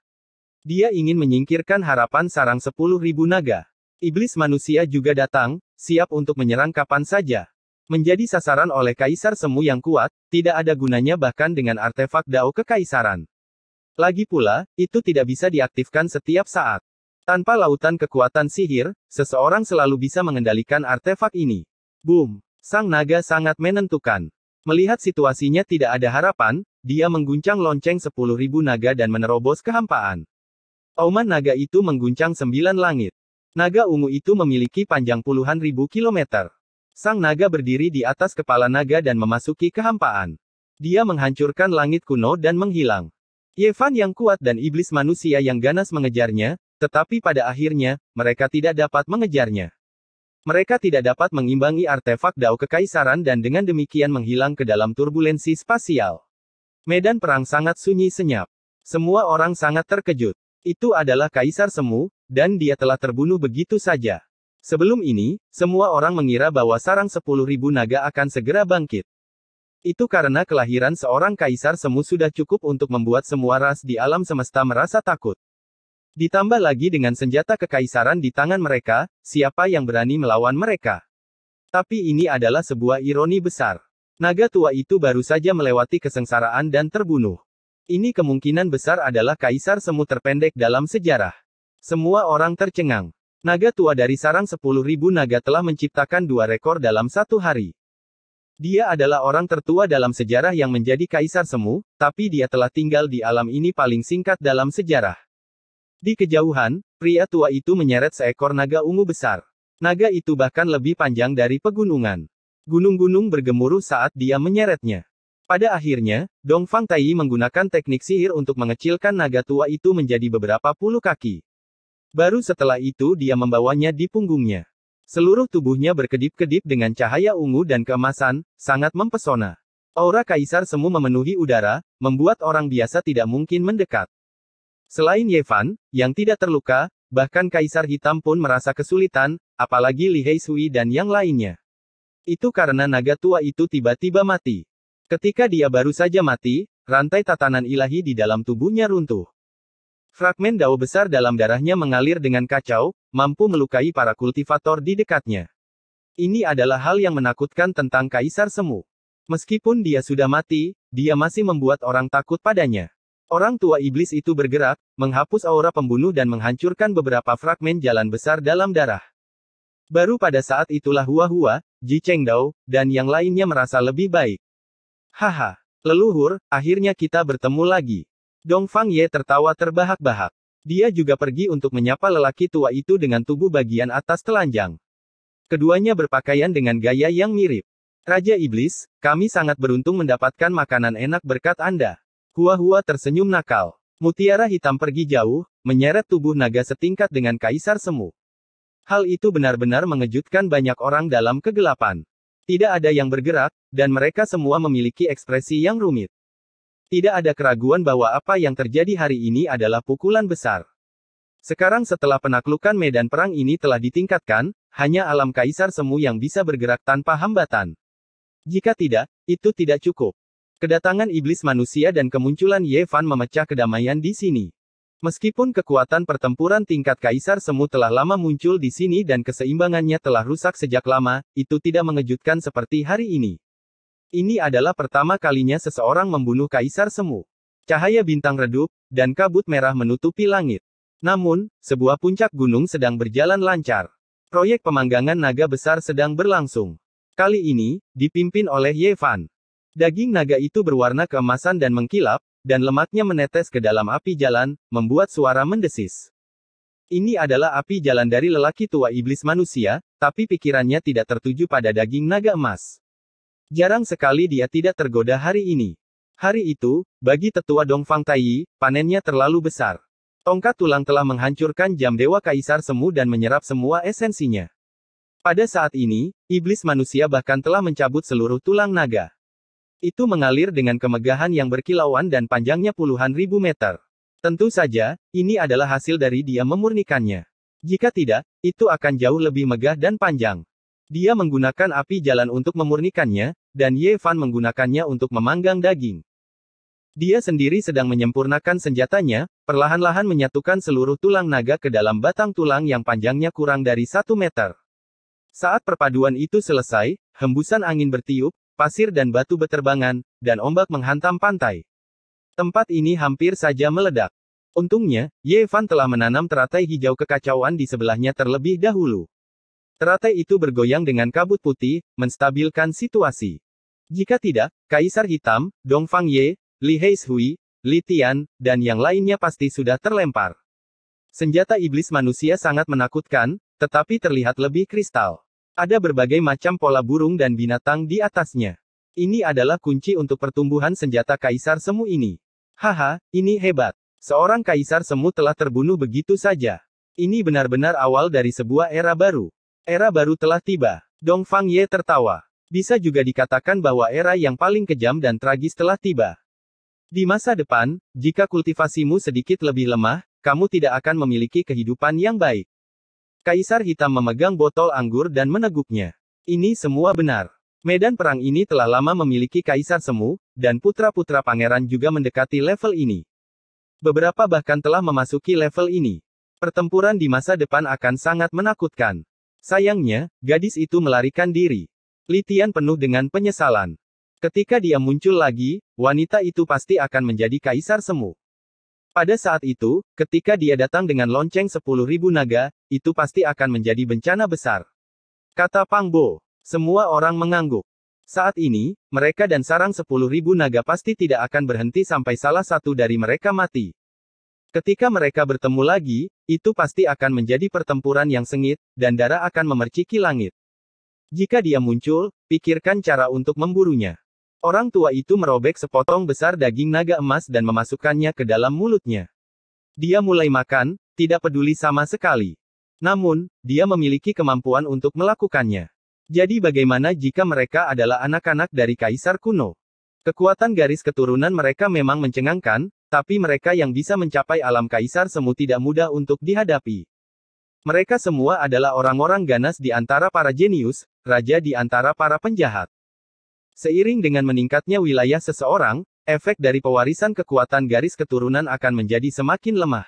Dia ingin menyingkirkan harapan sarang 10.000 naga. Iblis manusia juga datang, siap untuk menyerang kapan saja. Menjadi sasaran oleh kaisar semu yang kuat, tidak ada gunanya bahkan dengan artefak Dao kekaisaran. Lagi pula, itu tidak bisa diaktifkan setiap saat. Tanpa lautan kekuatan sihir, seseorang selalu bisa mengendalikan artefak ini. Boom! Sang naga sangat menentukan. Melihat situasinya tidak ada harapan, dia mengguncang lonceng 10.000 naga dan menerobos kehampaan. Auman naga itu mengguncang 9 langit. Naga ungu itu memiliki panjang puluhan ribu kilometer. Sang naga berdiri di atas kepala naga dan memasuki kehampaan. Dia menghancurkan langit kuno dan menghilang. Ye Fan yang kuat dan iblis manusia yang ganas mengejarnya, tetapi pada akhirnya, mereka tidak dapat mengejarnya. Mereka tidak dapat mengimbangi artefak Dao kekaisaran dan dengan demikian menghilang ke dalam turbulensi spasial. Medan perang sangat sunyi senyap. Semua orang sangat terkejut. Itu adalah kaisar semu, dan dia telah terbunuh begitu saja. Sebelum ini, semua orang mengira bahwa sarang 10.000 naga akan segera bangkit. Itu karena kelahiran seorang kaisar semu sudah cukup untuk membuat semua ras di alam semesta merasa takut. Ditambah lagi dengan senjata kekaisaran di tangan mereka, siapa yang berani melawan mereka? Tapi ini adalah sebuah ironi besar. Naga tua itu baru saja melewati kesengsaraan dan terbunuh. Ini kemungkinan besar adalah kaisar semu terpendek dalam sejarah. Semua orang tercengang. Naga tua dari sarang 10.000 naga telah menciptakan 2 rekor dalam 1 hari. Dia adalah orang tertua dalam sejarah yang menjadi kaisar semu, tapi dia telah tinggal di alam ini paling singkat dalam sejarah. Di kejauhan, pria tua itu menyeret seekor naga ungu besar. Naga itu bahkan lebih panjang dari pegunungan. Gunung-gunung bergemuruh saat dia menyeretnya. Pada akhirnya, Dongfang Taiyi menggunakan teknik sihir untuk mengecilkan naga tua itu menjadi beberapa puluh kaki. Baru setelah itu dia membawanya di punggungnya. Seluruh tubuhnya berkedip-kedip dengan cahaya ungu dan keemasan, sangat mempesona. Aura kaisar semu memenuhi udara, membuat orang biasa tidak mungkin mendekat. Selain Ye Fan, yang tidak terluka, bahkan kaisar hitam pun merasa kesulitan, apalagi Li Heisui dan yang lainnya. Itu karena naga tua itu tiba-tiba mati. Ketika dia baru saja mati, rantai tatanan ilahi di dalam tubuhnya runtuh. Fragmen Dao besar dalam darahnya mengalir dengan kacau, mampu melukai para kultivator di dekatnya. Ini adalah hal yang menakutkan tentang kaisar semu. Meskipun dia sudah mati, dia masih membuat orang takut padanya. Orang tua iblis itu bergerak, menghapus aura pembunuh dan menghancurkan beberapa fragmen jalan besar dalam darah. Baru pada saat itulah Hua Hua, Ji Chengdao, dan yang lainnya merasa lebih baik. Haha, leluhur, akhirnya kita bertemu lagi. Dongfang Ye tertawa terbahak-bahak. Dia juga pergi untuk menyapa lelaki tua itu dengan tubuh bagian atas telanjang. Keduanya berpakaian dengan gaya yang mirip. Raja Iblis, kami sangat beruntung mendapatkan makanan enak berkat Anda. Hua Hua tersenyum nakal. Mutiara hitam pergi jauh, menyeret tubuh naga setingkat dengan Kaisar Semu. Hal itu benar-benar mengejutkan banyak orang dalam kegelapan. Tidak ada yang bergerak, dan mereka semua memiliki ekspresi yang rumit. Tidak ada keraguan bahwa apa yang terjadi hari ini adalah pukulan besar. Sekarang setelah penaklukan medan perang ini telah ditingkatkan, hanya alam Kaisar Semu yang bisa bergerak tanpa hambatan. Jika tidak, itu tidak cukup. Kedatangan iblis manusia dan kemunculan Ye Fan memecah kedamaian di sini. Meskipun kekuatan pertempuran tingkat Kaisar Semu telah lama muncul di sini dan keseimbangannya telah rusak sejak lama, itu tidak mengejutkan seperti hari ini. Ini adalah pertama kalinya seseorang membunuh Kaisar Semu. Cahaya bintang redup, dan kabut merah menutupi langit. Namun, sebuah puncak gunung sedang berjalan lancar. Proyek pemanggangan naga besar sedang berlangsung. Kali ini, dipimpin oleh Ye Fan. Daging naga itu berwarna keemasan dan mengkilap, dan lemaknya menetes ke dalam api jalan, membuat suara mendesis. Ini adalah api jalan dari lelaki tua iblis manusia, tapi pikirannya tidak tertuju pada daging naga emas. Jarang sekali dia tidak tergoda hari ini. Hari itu, bagi tetua Dongfang Taiyi, panennya terlalu besar. Tongkat tulang telah menghancurkan jam dewa Kaisar Semu dan menyerap semua esensinya. Pada saat ini, iblis manusia bahkan telah mencabut seluruh tulang naga. Itu mengalir dengan kemegahan yang berkilauan dan panjangnya puluhan ribu meter. Tentu saja, ini adalah hasil dari dia memurnikannya. Jika tidak, itu akan jauh lebih megah dan panjang. Dia menggunakan api jalan untuk memurnikannya, dan Ye Fan menggunakannya untuk memanggang daging. Dia sendiri sedang menyempurnakan senjatanya, perlahan-lahan menyatukan seluruh tulang naga ke dalam batang tulang yang panjangnya kurang dari 1 meter. Saat perpaduan itu selesai, hembusan angin bertiup, pasir dan batu beterbangan, dan ombak menghantam pantai. Tempat ini hampir saja meledak. Untungnya, Ye Fan telah menanam teratai hijau kekacauan di sebelahnya terlebih dahulu. Teratai itu bergoyang dengan kabut putih, menstabilkan situasi. Jika tidak, Kaisar Hitam, Dongfang Ye, Li Heishui, Li Tian, dan yang lainnya pasti sudah terlempar. Senjata iblis manusia sangat menakutkan, tetapi terlihat lebih kristal. Ada berbagai macam pola burung dan binatang di atasnya. Ini adalah kunci untuk pertumbuhan senjata Kaisar Semu ini. Haha, ini hebat. Seorang Kaisar Semu telah terbunuh begitu saja. Ini benar-benar awal dari sebuah era baru. Era baru telah tiba. Dongfang Ye tertawa. Bisa juga dikatakan bahwa era yang paling kejam dan tragis telah tiba. Di masa depan, jika kultivasimu sedikit lebih lemah, kamu tidak akan memiliki kehidupan yang baik. Kaisar Hitam memegang botol anggur dan meneguknya. Ini semua benar. Medan perang ini telah lama memiliki Kaisar Semu, dan putra-putra pangeran juga mendekati level ini. Beberapa bahkan telah memasuki level ini. Pertempuran di masa depan akan sangat menakutkan. Sayangnya, gadis itu melarikan diri. Li Tian penuh dengan penyesalan. Ketika dia muncul lagi, wanita itu pasti akan menjadi Kaisar Semu. Pada saat itu, ketika dia datang dengan lonceng 10.000 naga, itu pasti akan menjadi bencana besar. Kata Pang Bo. Semua orang mengangguk. Saat ini, mereka dan sarang 10.000 naga pasti tidak akan berhenti sampai salah satu dari mereka mati. Ketika mereka bertemu lagi, itu pasti akan menjadi pertempuran yang sengit, dan darah akan memerciki langit. Jika dia muncul, pikirkan cara untuk memburunya. Orang tua itu merobek sepotong besar daging naga emas dan memasukkannya ke dalam mulutnya. Dia mulai makan, tidak peduli sama sekali. Namun, dia memiliki kemampuan untuk melakukannya. Jadi bagaimana jika mereka adalah anak-anak dari Kaisar kuno? Kekuatan garis keturunan mereka memang mencengangkan, tapi mereka yang bisa mencapai alam Kaisar Semu tidak mudah untuk dihadapi. Mereka semua adalah orang-orang ganas di antara para jenius, raja di antara para penjahat. Seiring dengan meningkatnya wilayah seseorang, efek dari pewarisan kekuatan garis keturunan akan menjadi semakin lemah.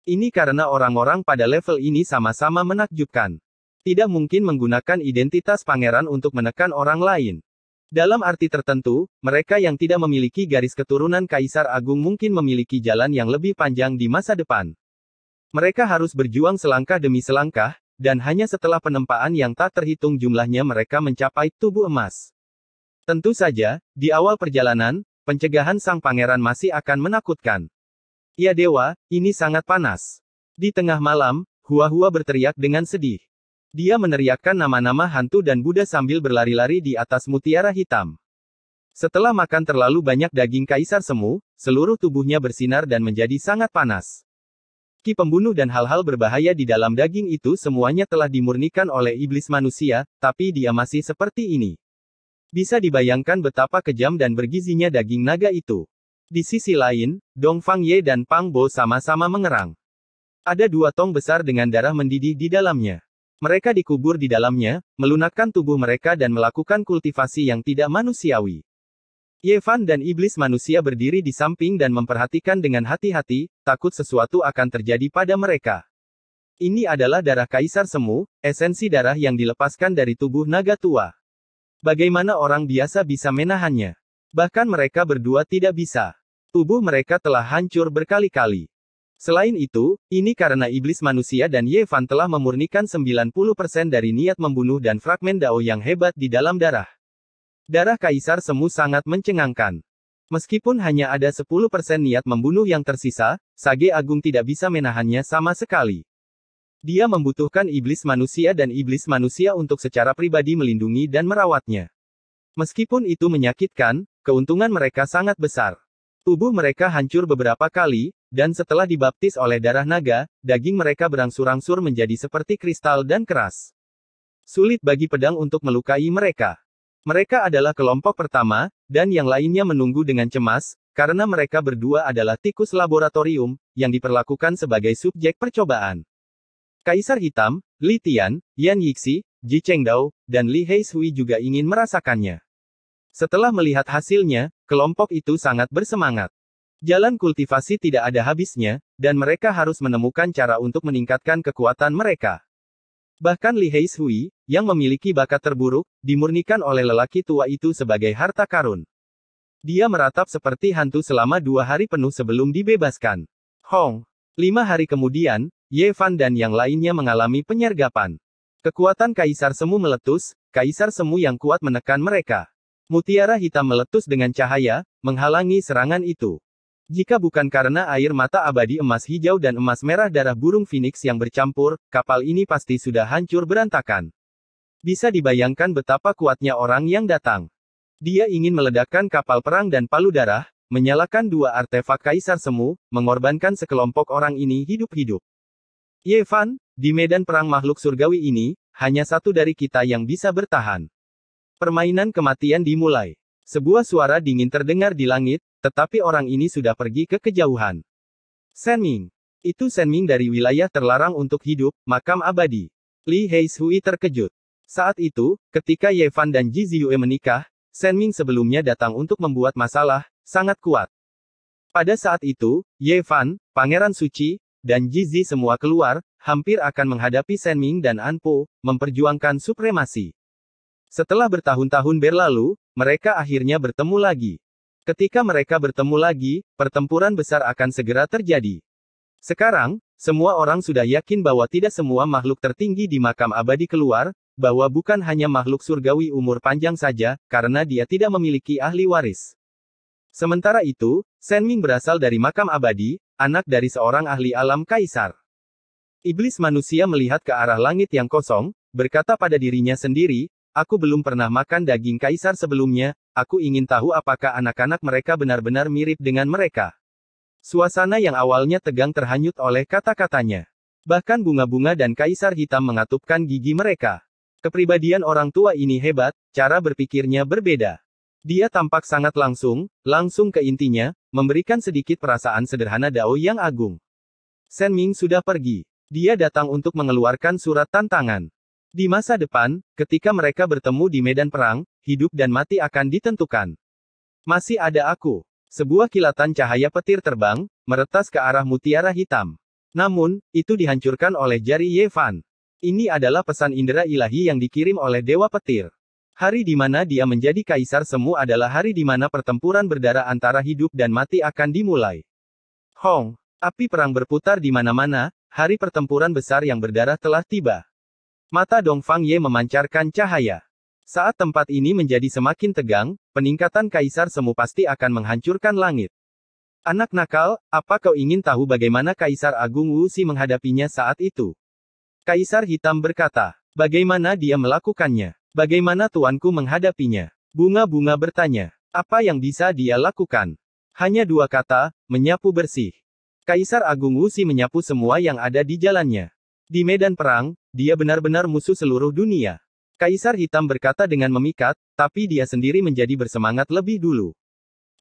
Ini karena orang-orang pada level ini sama-sama menakjubkan. Tidak mungkin menggunakan identitas pangeran untuk menekan orang lain. Dalam arti tertentu, mereka yang tidak memiliki garis keturunan Kaisar Agung mungkin memiliki jalan yang lebih panjang di masa depan. Mereka harus berjuang selangkah demi selangkah, dan hanya setelah penempaan yang tak terhitung jumlahnya mereka mencapai tubuh emas. Tentu saja, di awal perjalanan, pencegahan sang pangeran masih akan menakutkan. Ya dewa, ini sangat panas. Di tengah malam, Hua-Hua berteriak dengan sedih. Dia meneriakkan nama-nama hantu dan Buddha sambil berlari-lari di atas mutiara hitam. Setelah makan terlalu banyak daging kaisar semu, seluruh tubuhnya bersinar dan menjadi sangat panas. Ki pembunuh dan hal-hal berbahaya di dalam daging itu semuanya telah dimurnikan oleh iblis manusia, tapi dia masih seperti ini. Bisa dibayangkan betapa kejam dan bergizinya daging naga itu. Di sisi lain, Dong Fang Ye dan Pang Bo sama-sama mengerang. Ada 2 tong besar dengan darah mendidih di dalamnya. Mereka dikubur di dalamnya, melunakkan tubuh mereka dan melakukan kultivasi yang tidak manusiawi. Ye Fan dan iblis manusia berdiri di samping dan memperhatikan dengan hati-hati, takut sesuatu akan terjadi pada mereka. Ini adalah darah kaisar semu, esensi darah yang dilepaskan dari tubuh naga tua. Bagaimana orang biasa bisa menahannya? Bahkan mereka berdua tidak bisa. Tubuh mereka telah hancur berkali-kali. Selain itu, ini karena iblis manusia dan Ye Fan telah memurnikan 90% dari niat membunuh dan fragmen Dao yang hebat di dalam darah. Darah kaisar semu sangat mencengangkan. Meskipun hanya ada 10% niat membunuh yang tersisa, Sage Agung tidak bisa menahannya sama sekali. Dia membutuhkan iblis manusia dan iblis manusia untuk secara pribadi melindungi dan merawatnya. Meskipun itu menyakitkan, keuntungan mereka sangat besar. Tubuh mereka hancur beberapa kali, dan setelah dibaptis oleh darah naga, daging mereka berangsur-angsur menjadi seperti kristal dan keras. Sulit bagi pedang untuk melukai mereka. Mereka adalah kelompok pertama, dan yang lainnya menunggu dengan cemas, karena mereka berdua adalah tikus laboratorium, yang diperlakukan sebagai subjek percobaan. Kaisar Hitam, Li Tian, Yan Yixi, Ji Chengdao, dan Li Heishui juga ingin merasakannya. Setelah melihat hasilnya, kelompok itu sangat bersemangat. Jalan kultivasi tidak ada habisnya, dan mereka harus menemukan cara untuk meningkatkan kekuatan mereka. Bahkan Li Heishui, yang memiliki bakat terburuk, dimurnikan oleh lelaki tua itu sebagai harta karun. Dia meratap seperti hantu selama 2 hari penuh sebelum dibebaskan. 5 hari kemudian, Ye Fan dan yang lainnya mengalami penyergapan. Kekuatan kaisar semu meletus, kaisar semu yang kuat menekan mereka. Mutiara hitam meletus dengan cahaya, menghalangi serangan itu. Jika bukan karena air mata abadi emas hijau dan emas merah darah burung phoenix yang bercampur, kapal ini pasti sudah hancur berantakan. Bisa dibayangkan betapa kuatnya orang yang datang. Dia ingin meledakkan kapal perang dan palu darah, menyalakan 2 artefak kaisar semu, mengorbankan sekelompok orang ini hidup-hidup. Ye Fan, di medan perang makhluk surgawi ini, hanya satu dari kita yang bisa bertahan. Permainan kematian dimulai. Sebuah suara dingin terdengar di langit, tetapi orang ini sudah pergi ke kejauhan. Senming. Itu Senming dari wilayah terlarang untuk hidup, makam abadi. Li Heishui terkejut. Saat itu, ketika Ye Fan dan Ji Ziyue menikah, Senming sebelumnya datang untuk membuat masalah, sangat kuat. Pada saat itu, Ye Fan, Pangeran Suci, dan Ji Zi semua keluar, hampir akan menghadapi Senming dan Anpo, memperjuangkan supremasi. Setelah bertahun-tahun berlalu, mereka akhirnya bertemu lagi. Ketika mereka bertemu lagi, pertempuran besar akan segera terjadi. Sekarang, semua orang sudah yakin bahwa tidak semua makhluk tertinggi di makam abadi keluar, bahwa bukan hanya makhluk surgawi umur panjang saja, karena dia tidak memiliki ahli waris. Sementara itu, Senming berasal dari makam abadi, anak dari seorang ahli alam kaisar. Iblis manusia melihat ke arah langit yang kosong, berkata pada dirinya sendiri, aku belum pernah makan daging kaisar sebelumnya, aku ingin tahu apakah anak-anak mereka benar-benar mirip dengan mereka. Suasana yang awalnya tegang terhanyut oleh kata-katanya. Bahkan bunga-bunga dan kaisar hitam mengatupkan gigi mereka. Kepribadian orang tua ini hebat, cara berpikirnya berbeda. Dia tampak sangat langsung ke intinya, memberikan sedikit perasaan sederhana Dao yang agung. Senming sudah pergi. Dia datang untuk mengeluarkan surat tantangan. Di masa depan, ketika mereka bertemu di medan perang, hidup dan mati akan ditentukan. Masih ada aku. Sebuah kilatan cahaya petir terbang, meretas ke arah mutiara hitam. Namun, itu dihancurkan oleh jari Ye Fan. Ini adalah pesan indera ilahi yang dikirim oleh Dewa Petir. Hari di mana dia menjadi kaisar semu adalah hari di mana pertempuran berdarah antara hidup dan mati akan dimulai. Api perang berputar di mana-mana, hari pertempuran besar yang berdarah telah tiba. Mata Dong Fang Ye memancarkan cahaya. Saat tempat ini menjadi semakin tegang, peningkatan Kaisar Semu pasti akan menghancurkan langit. Anak nakal, apa kau ingin tahu bagaimana Kaisar Agung Wu Xi menghadapinya saat itu? Kaisar Hitam berkata, bagaimana dia melakukannya? Bagaimana tuanku menghadapinya? Bunga-bunga bertanya, apa yang bisa dia lakukan? Hanya dua kata, menyapu bersih. Kaisar Agung Wu Xi menyapu semua yang ada di jalannya. Di medan perang, dia benar-benar musuh seluruh dunia. Kaisar Hitam berkata dengan memikat, tapi dia sendiri menjadi bersemangat lebih dulu.